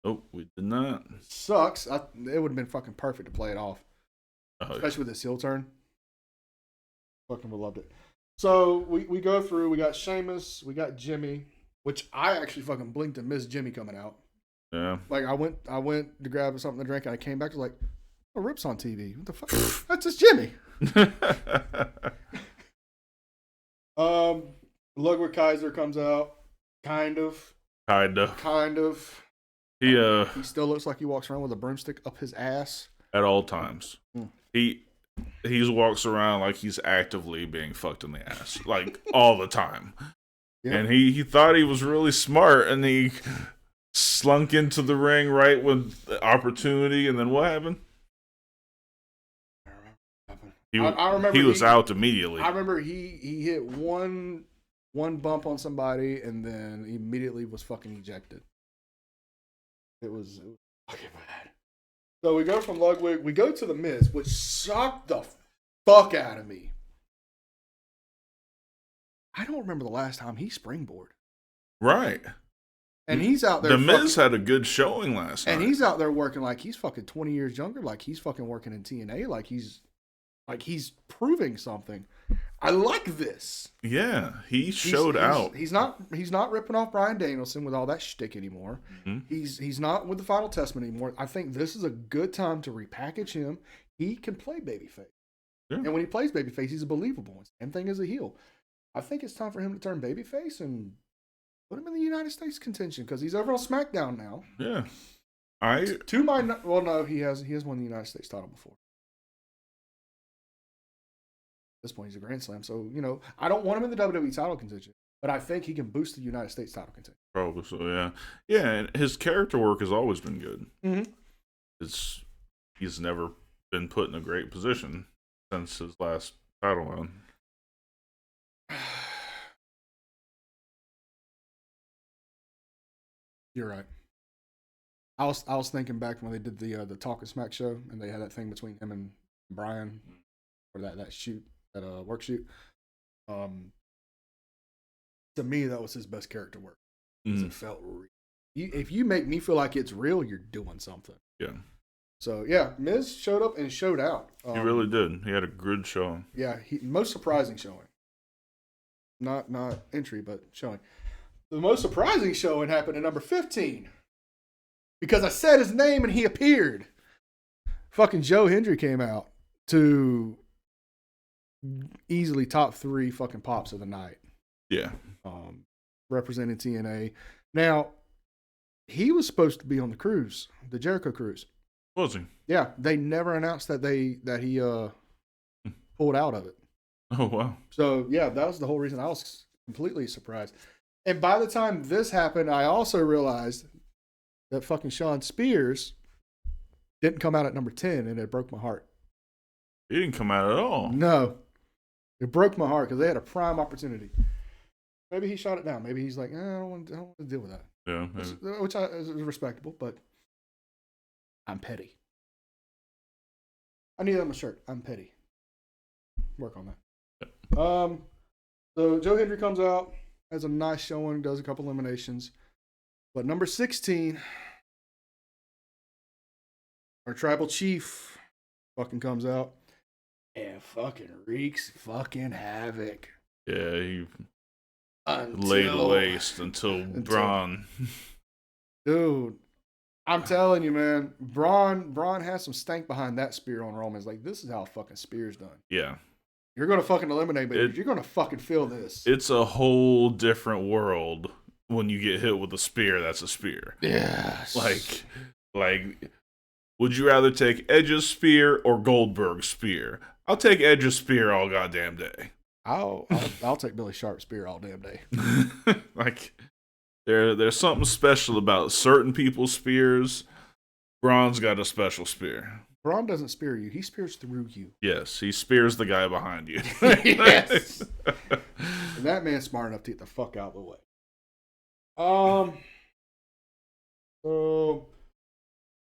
B: Nope, we did not.
D: Sucks. It would have been fucking perfect to play it off, especially with this heel turn. Fucking would loved it. So we go through. We got Sheamus. We got Jimmy, which I actually fucking blinked and missed Jimmy coming out.
B: Yeah.
D: Like I went to grab something to drink and I came back to like, "Oh, Rip's on TV. What the fuck?" That's just Jimmy. Ludwig Kaiser comes out. Kind of. He still looks like he walks around with a broomstick up his ass
B: At all times. He walks around like he's actively being fucked in the ass, like all the time. Yeah. And he thought he was really smart, and he slunk into the ring right with the opportunity, and then what happened?
D: I remember
B: he was out immediately.
D: I remember he hit one bump on somebody, and then immediately was fucking ejected. It was fucking bad. So we go from Ludwig, we go to The Miz, which shocked the fuck out of me. I don't remember the last time he springboarded.
B: Right.
D: And he's out there.
B: The Miz had a good showing last night.
D: And he's out there working like he's fucking 20 years younger, like he's fucking working in TNA, like he's proving something. I like this.
B: Yeah, he showed out.
D: He's not ripping off Bryan Danielson with all that shtick anymore. Mm-hmm. He's not with the Final Testament anymore. I think this is a good time to repackage him. He can play babyface. Yeah. And when he plays babyface, he's believable. Same thing as a heel. I think it's time for him to turn babyface and put him in the United States contention because he's over on SmackDown now.
B: Yeah.
D: He has won the United States title before. At this point, he's a Grand Slam. So, I don't want him in the WWE title contention, but I think he can boost the United States title contention.
B: Probably so, yeah. Yeah, and his character work has always been good. Mm-hmm. He's never been put in a great position since his last title run.
D: You're right. I was thinking back when they did the Talking Smack show and they had that thing between him and Brian, or that shoot, that work shoot. To me, that was his best character work. Mm-hmm. It felt real. If you make me feel like it's real, you're doing something.
B: Yeah.
D: So yeah, Miz showed up and showed out.
B: He really did. He had a good showing.
D: Yeah, most surprising showing. Not entry, but showing. The most surprising showing happened at number 15. Because I said his name and he appeared. Fucking Joe Hendry came out to easily top 3 fucking pops of the night.
B: Yeah.
D: Representing TNA. Now, he was supposed to be on the cruise, the Jericho cruise.
B: Was he?
D: Yeah, they never announced that he pulled out of it.
B: Oh, wow.
D: So, yeah, that was the whole reason I was completely surprised. And by the time this happened, I also realized that fucking Sean Spears didn't come out at number 10, and it broke my heart.
B: He didn't come out at all.
D: No. It broke my heart because they had a prime opportunity. Maybe he shot it down. Maybe he's like, I don't want to deal with that.
B: Yeah.
D: Which is respectable, but I'm petty. I need that on my shirt. I'm petty. Work on that. Yeah. So Joe Hendry comes out, has a nice showing, does a couple eliminations. But number 16, our tribal chief fucking comes out and fucking wreaks fucking havoc.
B: Yeah, he laid waste until Braun.
D: Dude, I'm telling you, man. Braun has some stank behind that spear on Roman. It's like, this is how fucking spear's done.
B: Yeah.
D: You're gonna fucking eliminate me. You're gonna fucking feel this.
B: It's a whole different world when you get hit with a spear. That's a spear.
D: Yes.
B: Like, would you rather take Edge's spear or Goldberg's spear? I'll take Edge's spear all goddamn day.
D: I'll take Billy Sharp's spear all damn day.
B: Like, there's something special about certain people's spears. Braun's got a special spear.
D: Braun doesn't spear you. He spears through you.
B: Yes, he spears the guy behind you.
D: Yes. And that man's smart enough to get the fuck out of the way. So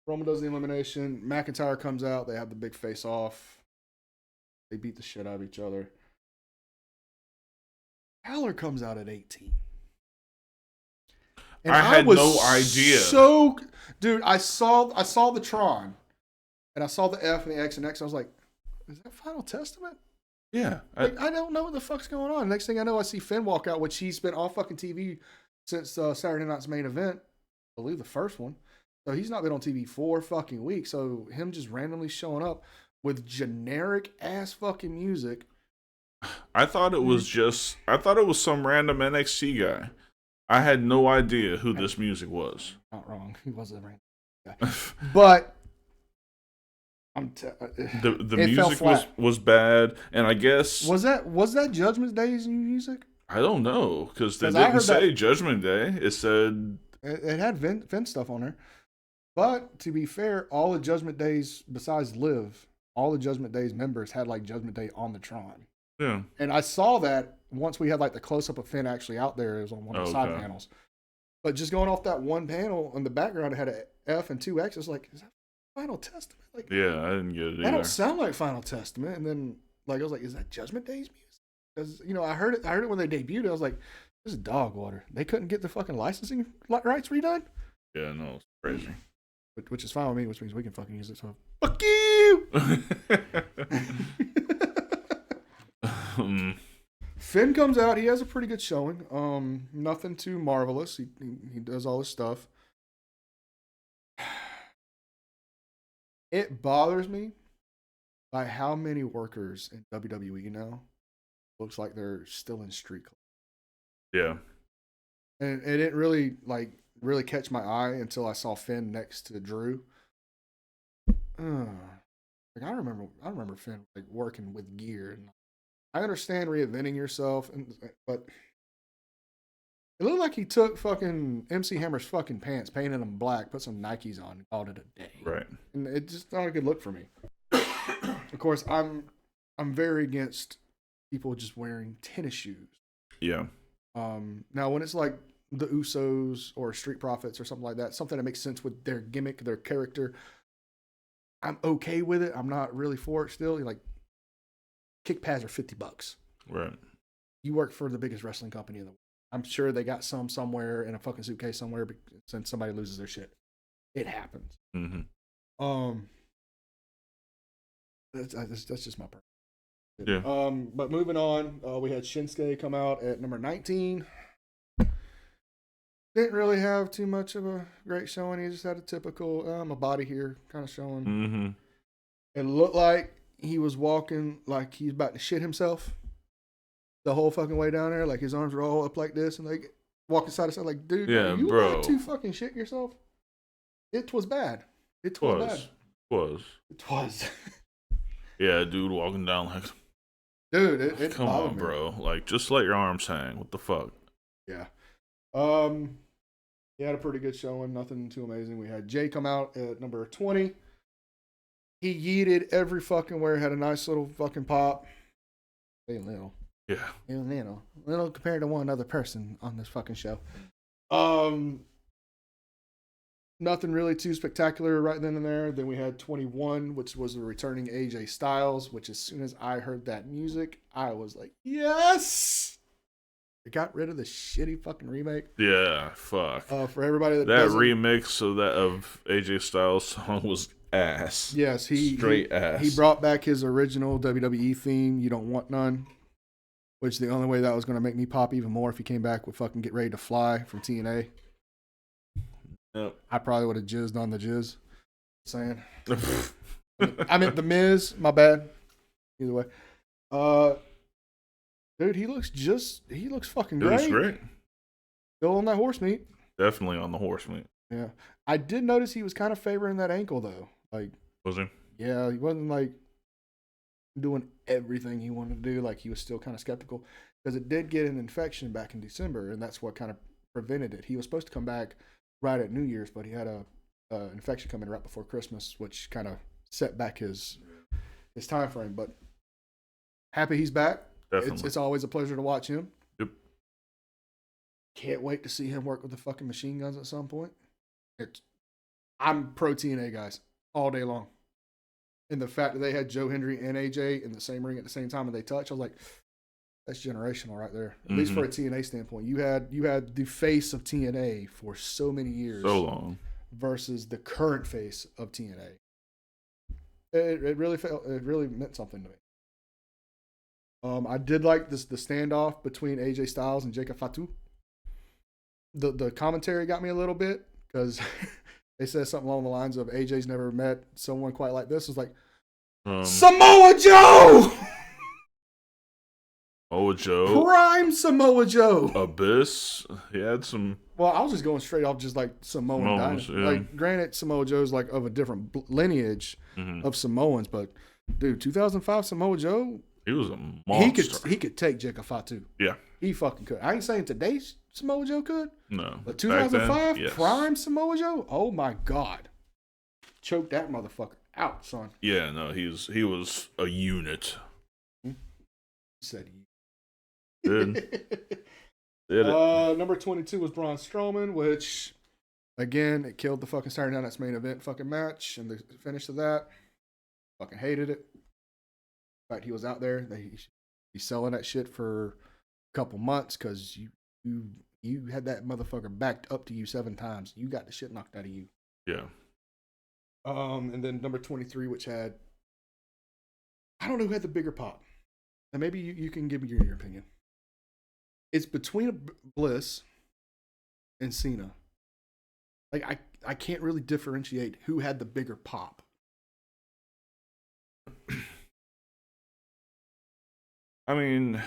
D: Roman does the elimination. McIntyre comes out. They have the big face off. They beat the shit out of each other. Balor comes out at 18. And
B: I had
D: was
B: no idea.
D: So, dude, I saw the Tron, and I saw the F and the X and X. I was like, "Is that Final Testament?"
B: Yeah,
D: I don't know what the fuck's going on. Next thing I know, I see Finn walk out, which he's been off fucking TV since Saturday night's main event. I believe the first one. So he's not been on TV 4 fucking weeks. So him just randomly showing up with generic ass fucking music.
B: I thought it was some random NXT guy. I had no idea who this music was.
D: Not wrong. He was a random guy. But
B: the music was bad, and I guess
D: was that Judgment Day's music?
B: I don't know because they
D: 'Cause I
B: didn't
D: heard
B: say
D: that-
B: Judgment Day. It said
D: It had Vin stuff on there. But to be fair, all the Judgment Days besides Liv, all the Judgment Days members had like Judgment Day on the Tron.
B: yeah.
D: And I saw that once we had like the close up of Finn actually out there. It was on one of the side panels. But just going off that one panel in the background, it had an F and 2 X. It's like, is that Final Testament? Like,
B: Yeah, I didn't get it
D: that
B: either.
D: don't sound like Final Testament. And then like I was like, is that Judgment Day's music? Because I heard it when they debuted. I was like, this is dog water. They couldn't get the fucking licensing rights redone.
B: Yeah, no, it's crazy.
D: Which is fine with me, which means we can fucking use it. So fuck you. Finn comes out. He has a pretty good showing. Nothing too marvelous. He does all his stuff. It bothers me by how many workers in WWE now looks like they're still in street clothes.
B: Yeah.
D: And it didn't really catch my eye until I saw Finn next to Drew. Like I remember Finn like working with gear, and I understand reinventing yourself, but it looked like he took fucking MC Hammer's fucking pants, painted them black, put some Nikes on, and called it a day.
B: Right.
D: And it just not a good look for me. Of course, I'm very against people just wearing tennis shoes.
B: Yeah.
D: Now when it's like the Usos or Street Profits or something like that, something that makes sense with their gimmick, their character, I'm okay with it. I'm not really for it still. Like, kick pads are $50.
B: Right.
D: You work for the biggest wrestling company in the world. I'm sure they got some somewhere in a fucking suitcase somewhere since somebody loses their shit. It happens.
B: Mm-hmm.
D: That's just my part.
B: Yeah.
D: But moving on, we had Shinsuke come out at number 19. Didn't really have too much of a great showing. He just had a typical, my body here kind of showing.
B: Mm-hmm.
D: It looked like he was walking like he's about to shit himself the whole fucking way down there. Like his arms were all up like this and like walking side to side. Like, dude,
B: Yeah,
D: you
B: bro.
D: about to fucking shit yourself? It was bad. It was bad. It was.
B: Yeah, dude walking down like,
D: Dude, it
B: come
D: bothered
B: on,
D: me.
B: bro. Like, just let your arms hang. What the fuck?
D: Yeah. He had a pretty good showing. Nothing too amazing. We had Jay come out at number 20. He yeeted every fucking where. Had a nice little fucking pop. Hey, little.
B: Yeah.
D: Little compared to one other person on this fucking show. Nothing really too spectacular right then and there. Then we had 21, which was the returning AJ Styles, which as soon as I heard that music, I was like, yes! They got rid of the shitty fucking remake.
B: Yeah, fuck.
D: For everybody that
B: That
D: doesn't-
B: remix of AJ Styles' song was ass.
D: Yes,
B: straight ass.
D: He brought back his original WWE theme, You Don't Want None, which the only way that was going to make me pop even more if he came back with fucking Get Ready to Fly from TNA.
B: Yep.
D: I probably would have jizzed on the jizz. Saying. I meant the Miz. My bad. Either way. Dude, he looks fucking
B: It
D: great.
B: was great.
D: Still on that horse meat.
B: Definitely on the horse meat.
D: Yeah. I did notice he was kind of favoring that ankle though. Like,
B: Was he?
D: yeah, he wasn't like doing everything he wanted to do. Like, he was still kind of skeptical because it did get an infection back in December, and that's what kind of prevented it. He was supposed to come back right at New Year's, but he had a infection coming right before Christmas, which kind of set back his time frame. But happy he's back.
B: Definitely.
D: It's always a pleasure to watch him.
B: Yep.
D: Can't wait to see him work with the fucking machine guns at some point. I'm pro TNA guys all day long. And the fact that they had Joe Hendry and AJ in the same ring at the same time and they touch, I was like, that's generational right there. At least for a TNA standpoint. You had the face of TNA for so many years.
B: So long.
D: Versus the current face of TNA. It really meant something to me. I did like the standoff between AJ Styles and Jacob Fatu. The commentary got me a little bit because they said something along the lines of AJ's never met someone quite like this. It was like Samoa Joe.
B: Samoa Joe.
D: Prime Samoa Joe.
B: Abyss. He had some.
D: Well, I was just going straight off just like Samoan
B: Samoans,
D: dynasty.
B: yeah.
D: Like, granted, Samoa Joe's like of a different lineage of Samoans, but dude, 2005 Samoa Joe,
B: He was a monster.
D: he could take Jacob Fatu.
B: Yeah.
D: He fucking could. I ain't saying today's Samoa Joe could,
B: No.
D: but
B: Back then,
D: 2005
B: yes.
D: prime Samoa Joe, oh my god, choke that motherfucker out, son.
B: Yeah, no, he was a unit.
D: He said
B: Did it.
D: number 22 was Braun Strowman, which again, it killed the fucking Saturday Night's main event fucking match and the finish of that. Fucking hated it. In fact, he was out there. He's selling that shit for a couple months because you had that motherfucker backed up to you 7 times. You got the shit knocked out of you.
B: Yeah.
D: And then number 23, which had, I don't know who had the bigger pop. And maybe you can give me your opinion. It's between Bliss and Cena. Like, I can't really differentiate who had the bigger pop.
B: I mean,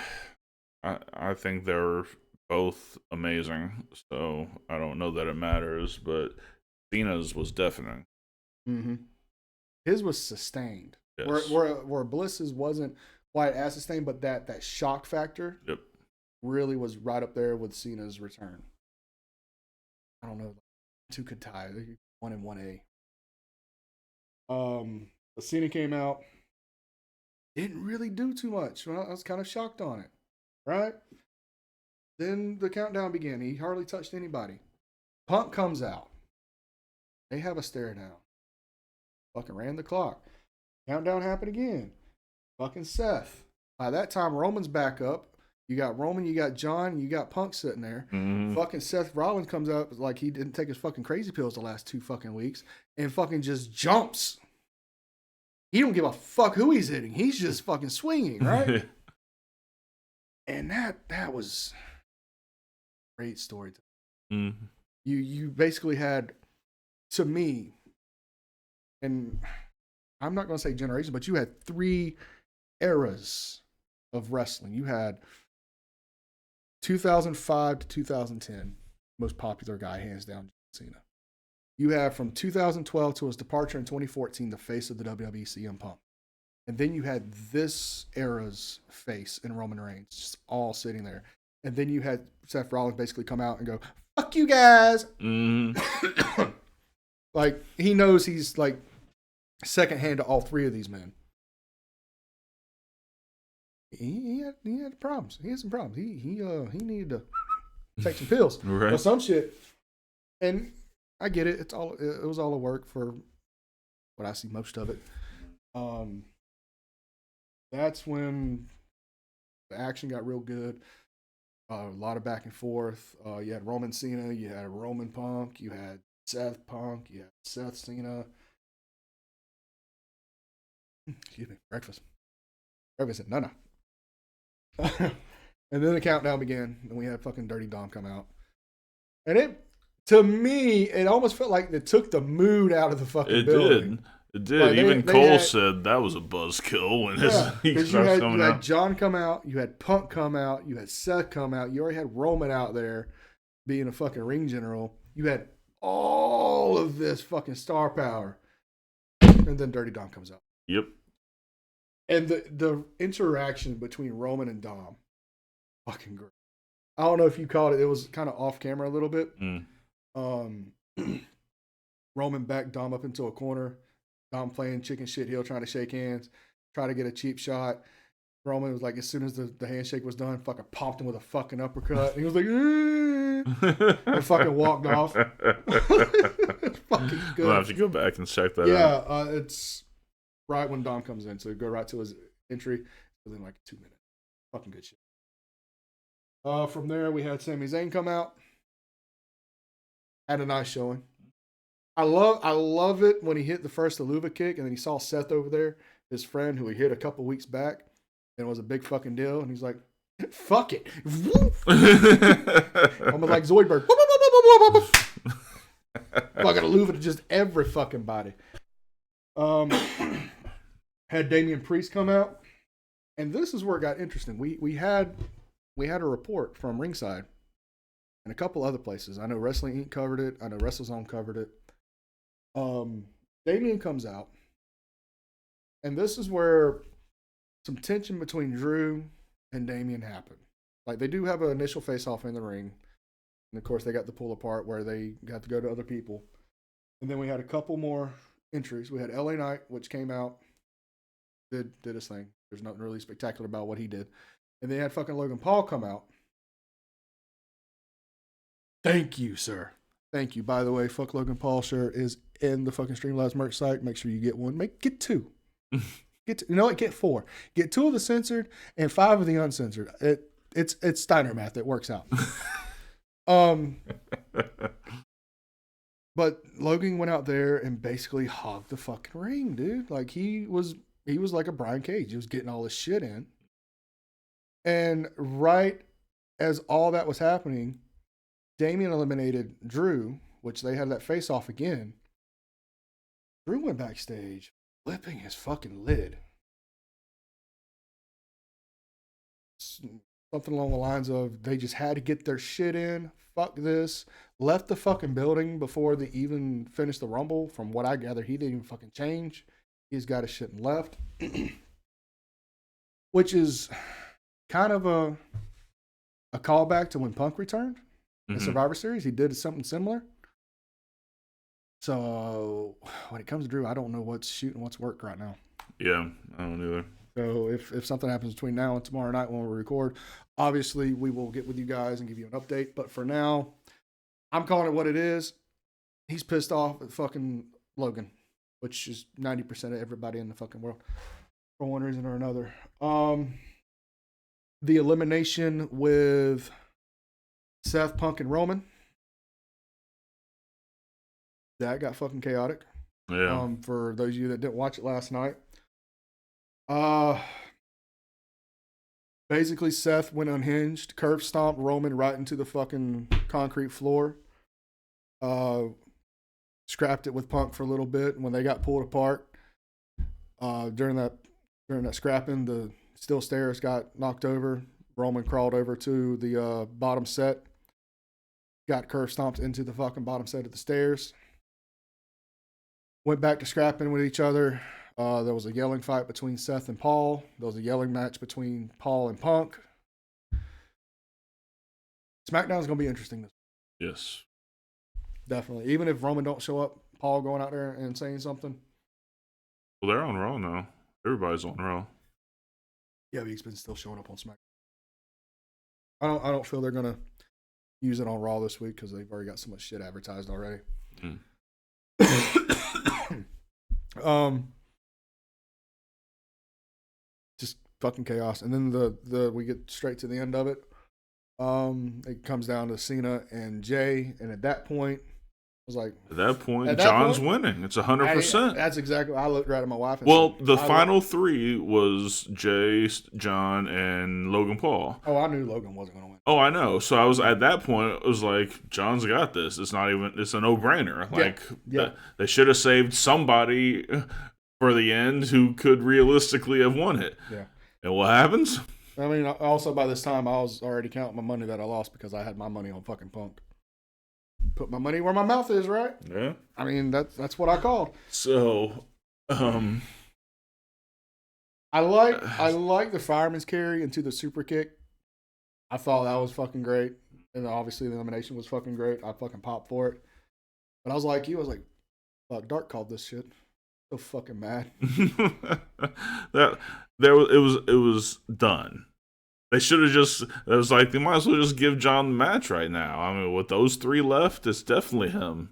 B: I think they're both amazing, so I don't know that it matters, but Cena's was deafening.
D: Mm-hmm. His was sustained.
B: Yes.
D: Where Bliss's wasn't quite as sustained, but that shock factor
B: Yep.
D: really was right up there with Cena's return. I don't know. 2 could tie. 1 and 1A. The Cena came out. Didn't really do too much. Well, I was kind of shocked on it. Right? Then the countdown began. He hardly touched anybody. Punk comes out. They have a stare down. Fucking ran the clock. Countdown happened again. Fucking Seth. By that time, Roman's back up. You got Roman, you got John, you got Punk sitting there.
B: Mm-hmm.
D: Fucking Seth Rollins comes out like he didn't take his fucking crazy pills the last 2 fucking weeks and fucking just jumps. He don't give a fuck who he's hitting. He's just fucking swinging, right? And that was a great story.
B: Mm-hmm.
D: You basically had, to me, and I'm not going to say generation, but you had 3 eras of wrestling. You had 2005 to 2010, most popular guy, hands down, John Cena. You have from 2012 to his departure in 2014, the face of the WWE, CM Punk. And then you had this era's face in Roman Reigns, just all sitting there. And then you had Seth Rollins basically come out and go, fuck you guys.
B: Mm-hmm.
D: Like, he knows he's like second hand to all 3 of these men. He had problems. He had some problems. He needed to take some pills
B: Right.
D: or some shit. And I get it. It was all a work for what I see most of it. That's when the action got real good. A lot of back and forth. You had Roman Cena, you had Roman Punk, you had Seth Punk, you had Seth Cena. Excuse me, breakfast said, no. And then the countdown began, and we had fucking Dirty Dom come out. And to me, it almost felt like it took the mood out of the fucking
B: It
D: building.
B: did. It did.
D: Like,
B: Even
D: they
B: Cole
D: had-
B: said that was a buzzkill when
D: Yeah,
B: he
D: because
B: starts
D: you
B: coming
D: had
B: out.
D: John come out, you had Punk come out, you had Seth come out, you already had Roman out there being a fucking ring general. You had all of this fucking star power. And then Dirty Dom comes out.
B: Yep.
D: And the interaction between Roman and Dom, fucking great. I don't know if you caught it. It was kind of off camera a little bit. Roman backed Dom up into a corner. Dom playing chicken shit heel, trying to shake hands, try to get a cheap shot. Roman was like, as soon as the handshake was done, fucking popped him with a fucking uppercut. And he was like, and fucking walked off. It's fucking good.
B: We'll have to go back and check that out.
D: Yeah, it's right when Dom comes in. So go right to his entry within like 2 minutes. Fucking good shit. From there, we had Sami Zayn come out. Had a nice showing. I love it when he hit the first Aluva kick and then he saw Seth over there, his friend who he hit a couple weeks back, and it was a big fucking deal. And he's like, fuck it. Almost like Zoidberg. Fucking Aluva to just every fucking body. Had Damian Priest come out. And this is where it got interesting. We had a report from Ringside and a couple other places. I know Wrestling Inc. covered it. I know WrestleZone covered it. Damian comes out, and this is where some tension between Drew and Damian happened. Like, they do have an initial face-off in the ring, and of course they got the pull apart where they got to go to other people. And then we had a couple more entries. We had LA Knight, which came out, did his thing. There's nothing really spectacular about what he did. And they had fucking Logan Paul come out. Thank you, sir. Thank you. By the way, fuck Logan Paul shirt is in the fucking Streamlabs merch site. Make sure you get one. Get two. Get get 4. Get 2 of the censored and 5 of the uncensored. It's Steiner math. It works out. But Logan went out there and basically hogged the fucking ring, dude. Like, he was like a Brian Cage. He was getting all this shit in. And right as all that was happening, Damian eliminated Drew, which they had that face off again. Drew went backstage, flipping his fucking lid. Something along the lines of, they just had to get their shit in. Fuck this. Left the fucking building before they even finished the Rumble. From what I gather, he didn't even fucking change. He's got his shit and left. Which is kind of a callback to when Punk returned. In Survivor Series, he did something similar. So when it comes to Drew, I don't know what's shoot and what's work right now.
B: Yeah, I don't either.
D: So if something happens between now and tomorrow night when we record, obviously we will get with you guys and give you an update. But for now, I'm calling it what it is. He's pissed off at fucking Logan, which is 90% of everybody in the fucking world for one reason or another. The elimination with Seth, Punk, and Roman. That got fucking chaotic.
B: Yeah.
D: For those of you that didn't watch it last night. Basically, Seth went unhinged, curb stomped Roman right into the fucking concrete floor. Scrapped it with Punk for a little bit. And when they got pulled apart, during that scrapping, the steel stairs got knocked over. Roman crawled over to the bottom set. Got curb stomped into the fucking bottom set of the stairs. Went back to scrapping with each other. There was a yelling fight between Seth and Paul. There was a yelling match between Paul and Punk. SmackDown's going to be interesting this week.
B: Yes.
D: Definitely. Even if Roman don't show up, Paul going out there and saying something.
B: Well, they're on Raw now. Everybody's on Raw.
D: Yeah, but he's been still showing up on SmackDown. I don't feel they're going to use it on Raw this week because they've already got so much shit advertised already. Just fucking chaos. And then the we get straight to the end of it. It comes down to Cena and Jay, and at that point, was like,
B: At that point,
D: At that
B: John's
D: point,
B: winning. It's 100%.
D: That's exactly. I looked right at my wife. And
B: Well,
D: said,
B: the final three was Jay, John, and Logan Paul.
D: Oh, I knew Logan wasn't going to win.
B: Oh, I know. So I was at that point. It was like, John's got this. It's not even. It's a no-brainer. Like,
D: Yeah.
B: they should have saved somebody for the end who could realistically have won it.
D: Yeah.
B: And what happens?
D: I mean, also by this time, I was already counting my money that I lost because I had my money on fucking Punk. Put my money where my mouth is, right?
B: Yeah.
D: I mean, that's what I called.
B: So,
D: I like the fireman's carry into the super kick. I thought that was fucking great. And obviously the elimination was fucking great. I fucking popped for it. But I was like, fuck, Dark called this shit. So fucking mad.
B: it was done. They should have just. It was like they might as well just give John the match right now. I mean, with those three left, it's definitely him.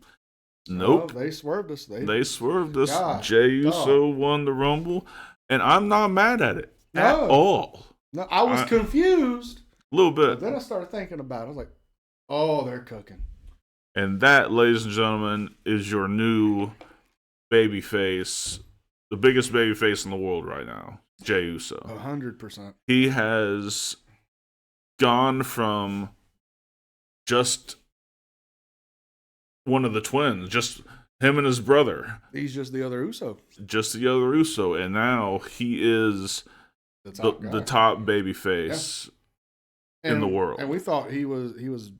B: Nope.
D: They swerved us.
B: They swerved us.
D: God,
B: Jey Uso won the Rumble, and I'm not mad at it at all.
D: No, I was confused.
B: A little
D: But
B: bit.
D: then I started thinking about it. I was like, oh, they're cooking.
B: And that, ladies and gentlemen, is your new babyface, the biggest babyface in the world right now, Jey Uso.
D: 100%.
B: He has gone from just one of the twins, just him and his brother,
D: He's just the other Uso.
B: just the other Uso, and now he is the top babyface in the world.
D: And we thought he was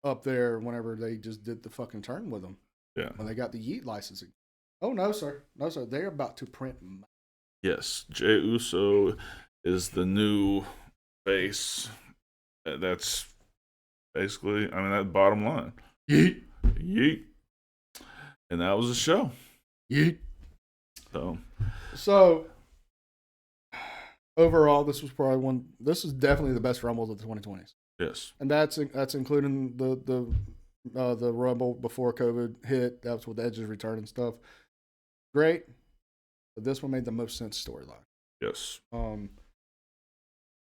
D: up there whenever they just did the fucking turn with him.
B: Yeah.
D: When they got the Yeet licensing. Oh, no, sir. No, sir. They're about to print.
B: Yes, Jey Uso is the new face. That's basically, I mean, that bottom line.
D: Yeet.
B: Yeet. And that was the show.
D: Yeet.
B: So,
D: overall, this is definitely the best Rumbles of the 2020s.
B: yes.
D: And that's including the Rumble before COVID hit. That's with Edge's return and stuff. Great. But this one made the most sense storyline.
B: Yes.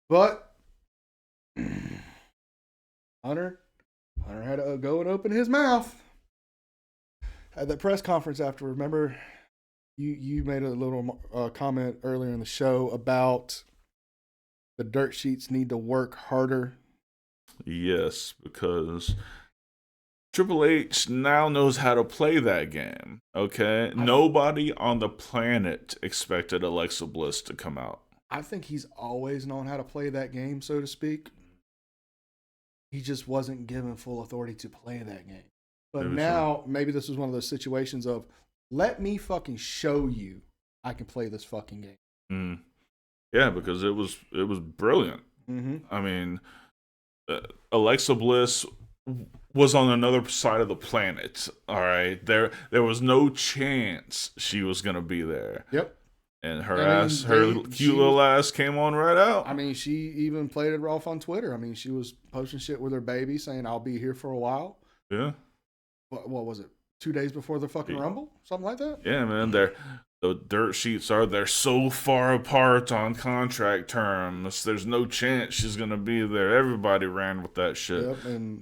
D: But Hunter had to go and open his mouth at that press conference after. Remember, you made a little comment earlier in the show about the dirt sheets need to work harder.
B: Yes, because Triple H now knows how to play that game. Okay? Nobody on the planet expected Alexa Bliss to come out.
D: I think he's always known how to play that game, so to speak. He just wasn't given full authority to play that game. But maybe this was one of those situations of, let me fucking show you I can play this fucking game.
B: Yeah, because it was brilliant.
D: Mm-hmm.
B: I mean, Alexa Bliss was on another side of the planet. All right, there was no chance she was gonna be there.
D: Yep.
B: And her cute little ass came on right out.
D: I mean, she even played it off on Twitter. I mean, she was posting shit with her baby saying, "I'll be here for a while."
B: Yeah.
D: What was it? 2 days before the fucking Rumble? Something like that?
B: Yeah, man. The dirt sheets they're so far apart on contract terms. There's no chance she's gonna be there. Everybody ran with that shit.
D: Yep, and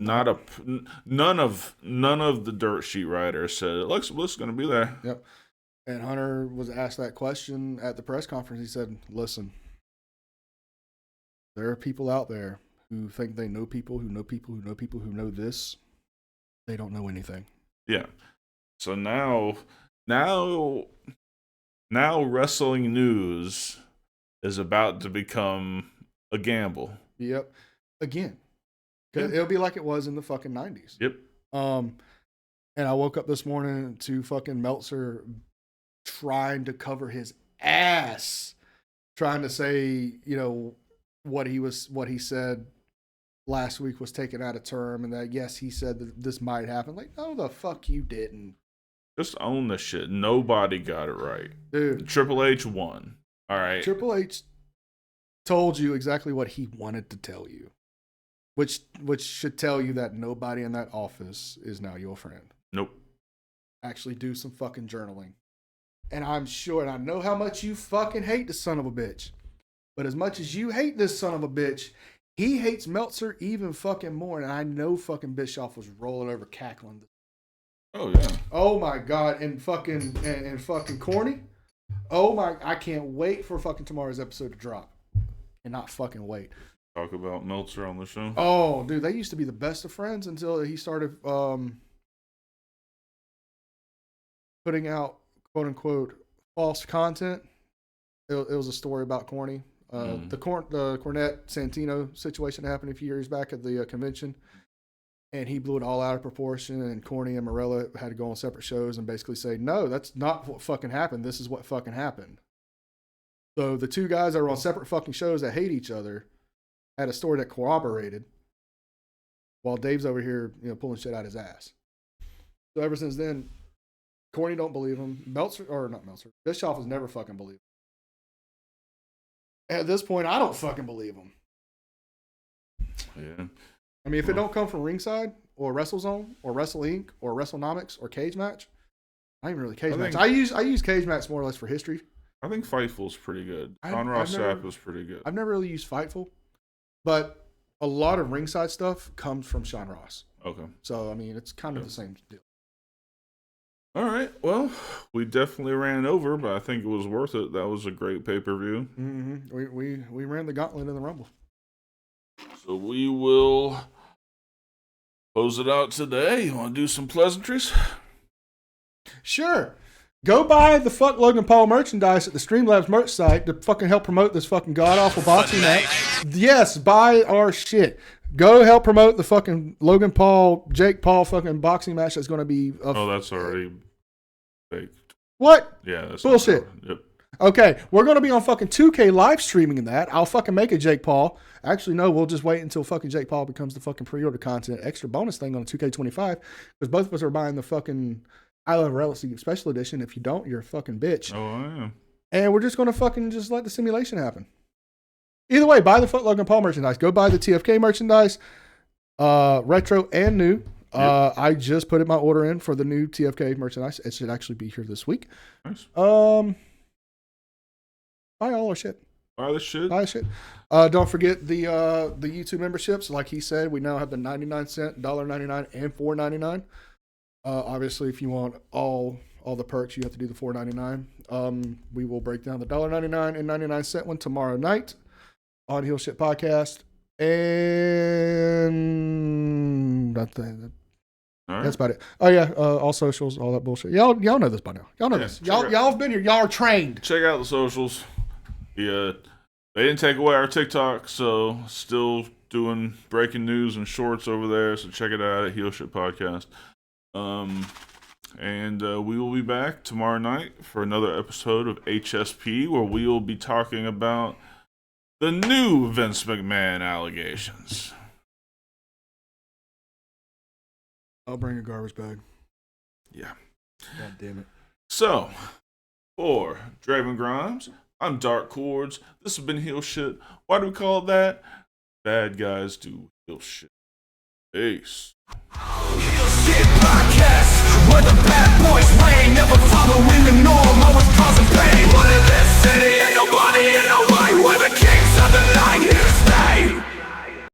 B: none of the dirt sheet writers said Alexa Bliss is gonna be there.
D: Yep. And Hunter was asked that question at the press conference. He said, "Listen, there are people out there who think they know people who know people who know people who know this. They don't know anything."
B: Yeah. So now wrestling news is about to become a gamble.
D: Yep. Again. Because it'll be like it was in the fucking 90s.
B: Yep.
D: And I woke up this morning to fucking Meltzer trying to cover his ass, trying to say, what he said last week was taken out of term, and that yes, he said that this might happen. Like, no, the fuck you didn't.
B: Just own the shit. Nobody got it right.
D: Dude.
B: Triple H won. All right.
D: Triple H told you exactly what he wanted to tell you. Which should tell you that nobody in that office is now your friend.
B: Nope.
D: Actually do some fucking journaling. And I'm sure, and I know how much you fucking hate this son of a bitch. But as much as you hate this son of a bitch, he hates Meltzer even fucking more. And I know fucking Bischoff was rolling over cackling.
B: Oh yeah.
D: Oh my god, and fucking corny. Oh my, I can't wait for fucking tomorrow's episode to drop. And not fucking wait.
B: Talk about Meltzer on the show.
D: Oh, dude, they used to be the best of friends until he started putting out quote unquote false content. It was a story about Corny. The Cornette Santino situation happened a few years back at the convention, and he blew it all out of proportion. And Corny and Morella had to go on separate shows and basically say, "No, that's not what fucking happened. This is what fucking happened." So the two guys that were on separate fucking shows that hate each other had a story that corroborated, while Dave's over here, pulling shit out his ass. So ever since then, Corny don't believe him. Bischoff has never fucking believed him. At this point, I don't fucking believe him.
B: Yeah.
D: I mean, if it don't come from Ringside or WrestleZone or Wrestle Inc. or WrestleNomics or Cage Match, not even really Cage Match. I use Cage Match more or less for history.
B: I think Fightful's pretty good. Sean Ross Sapp was pretty good.
D: I've never really used Fightful, but a lot of Ringside stuff comes from Sean Ross.
B: Okay.
D: So, I mean, it's kind of the same deal.
B: All right. Well, we definitely ran over, but I think it was worth it. That was a great pay-per-view.
D: Mm-hmm. We ran the gauntlet in the Rumble.
B: So we will close it out today. You want to do some pleasantries?
D: Sure. Go buy the fuck Logan Paul merchandise at the Streamlabs merch site to fucking help promote this fucking god-awful boxing match. Yes, buy our shit. Go help promote the fucking Logan Paul, Jake Paul fucking boxing match that's going to be...
B: that's already fake.
D: What?
B: Yeah, that's
D: bullshit.
B: Yep.
D: Okay, we're going to be on fucking 2K live streaming in that. I'll fucking make a Jake Paul. Actually, no, we'll just wait until fucking Jake Paul becomes the fucking pre-order content extra bonus thing on 2K25, because both of us are buying the fucking I Love Wrestling Special Edition. If you don't, you're a fucking bitch.
B: Oh, I am.
D: And we're just going to fucking just let the simulation happen. Either way, buy the fuck Logan Paul merchandise. Go buy the TFK merchandise, retro and new. Yep. I just put my order in for the new TFK merchandise. It should actually be here this week.
B: Nice.
D: Buy all our shit.
B: Buy the shit.
D: Buy shit. Don't forget the YouTube memberships. Like he said, we now have the 99-cent, $1.99, and $4.99. Obviously, if you want all the perks, you have to do the $4.99. We will break down the $1.99 and 99-cent one tomorrow night on Heel Shit Podcast. And that's about it. Oh yeah, all socials, all that bullshit. Y'all know this by now. Y'all know this. Y'all have been here. Y'all are trained.
B: Check out the socials. Yeah, they didn't take away our TikTok, so still doing breaking news and shorts over there. So check it out at Heel Shit Podcast. And we will be back tomorrow night for another episode of HSP, where we will be talking about the new Vince McMahon allegations.
D: I'll bring a garbage bag.
B: Yeah.
D: God damn it.
B: So, for Draven Grimes, I'm Dark Chords. This has been Heel Shit. Why do we call it that? Bad guys do heel shit. Peace.
C: Heel Shit Podcast, where the bad boys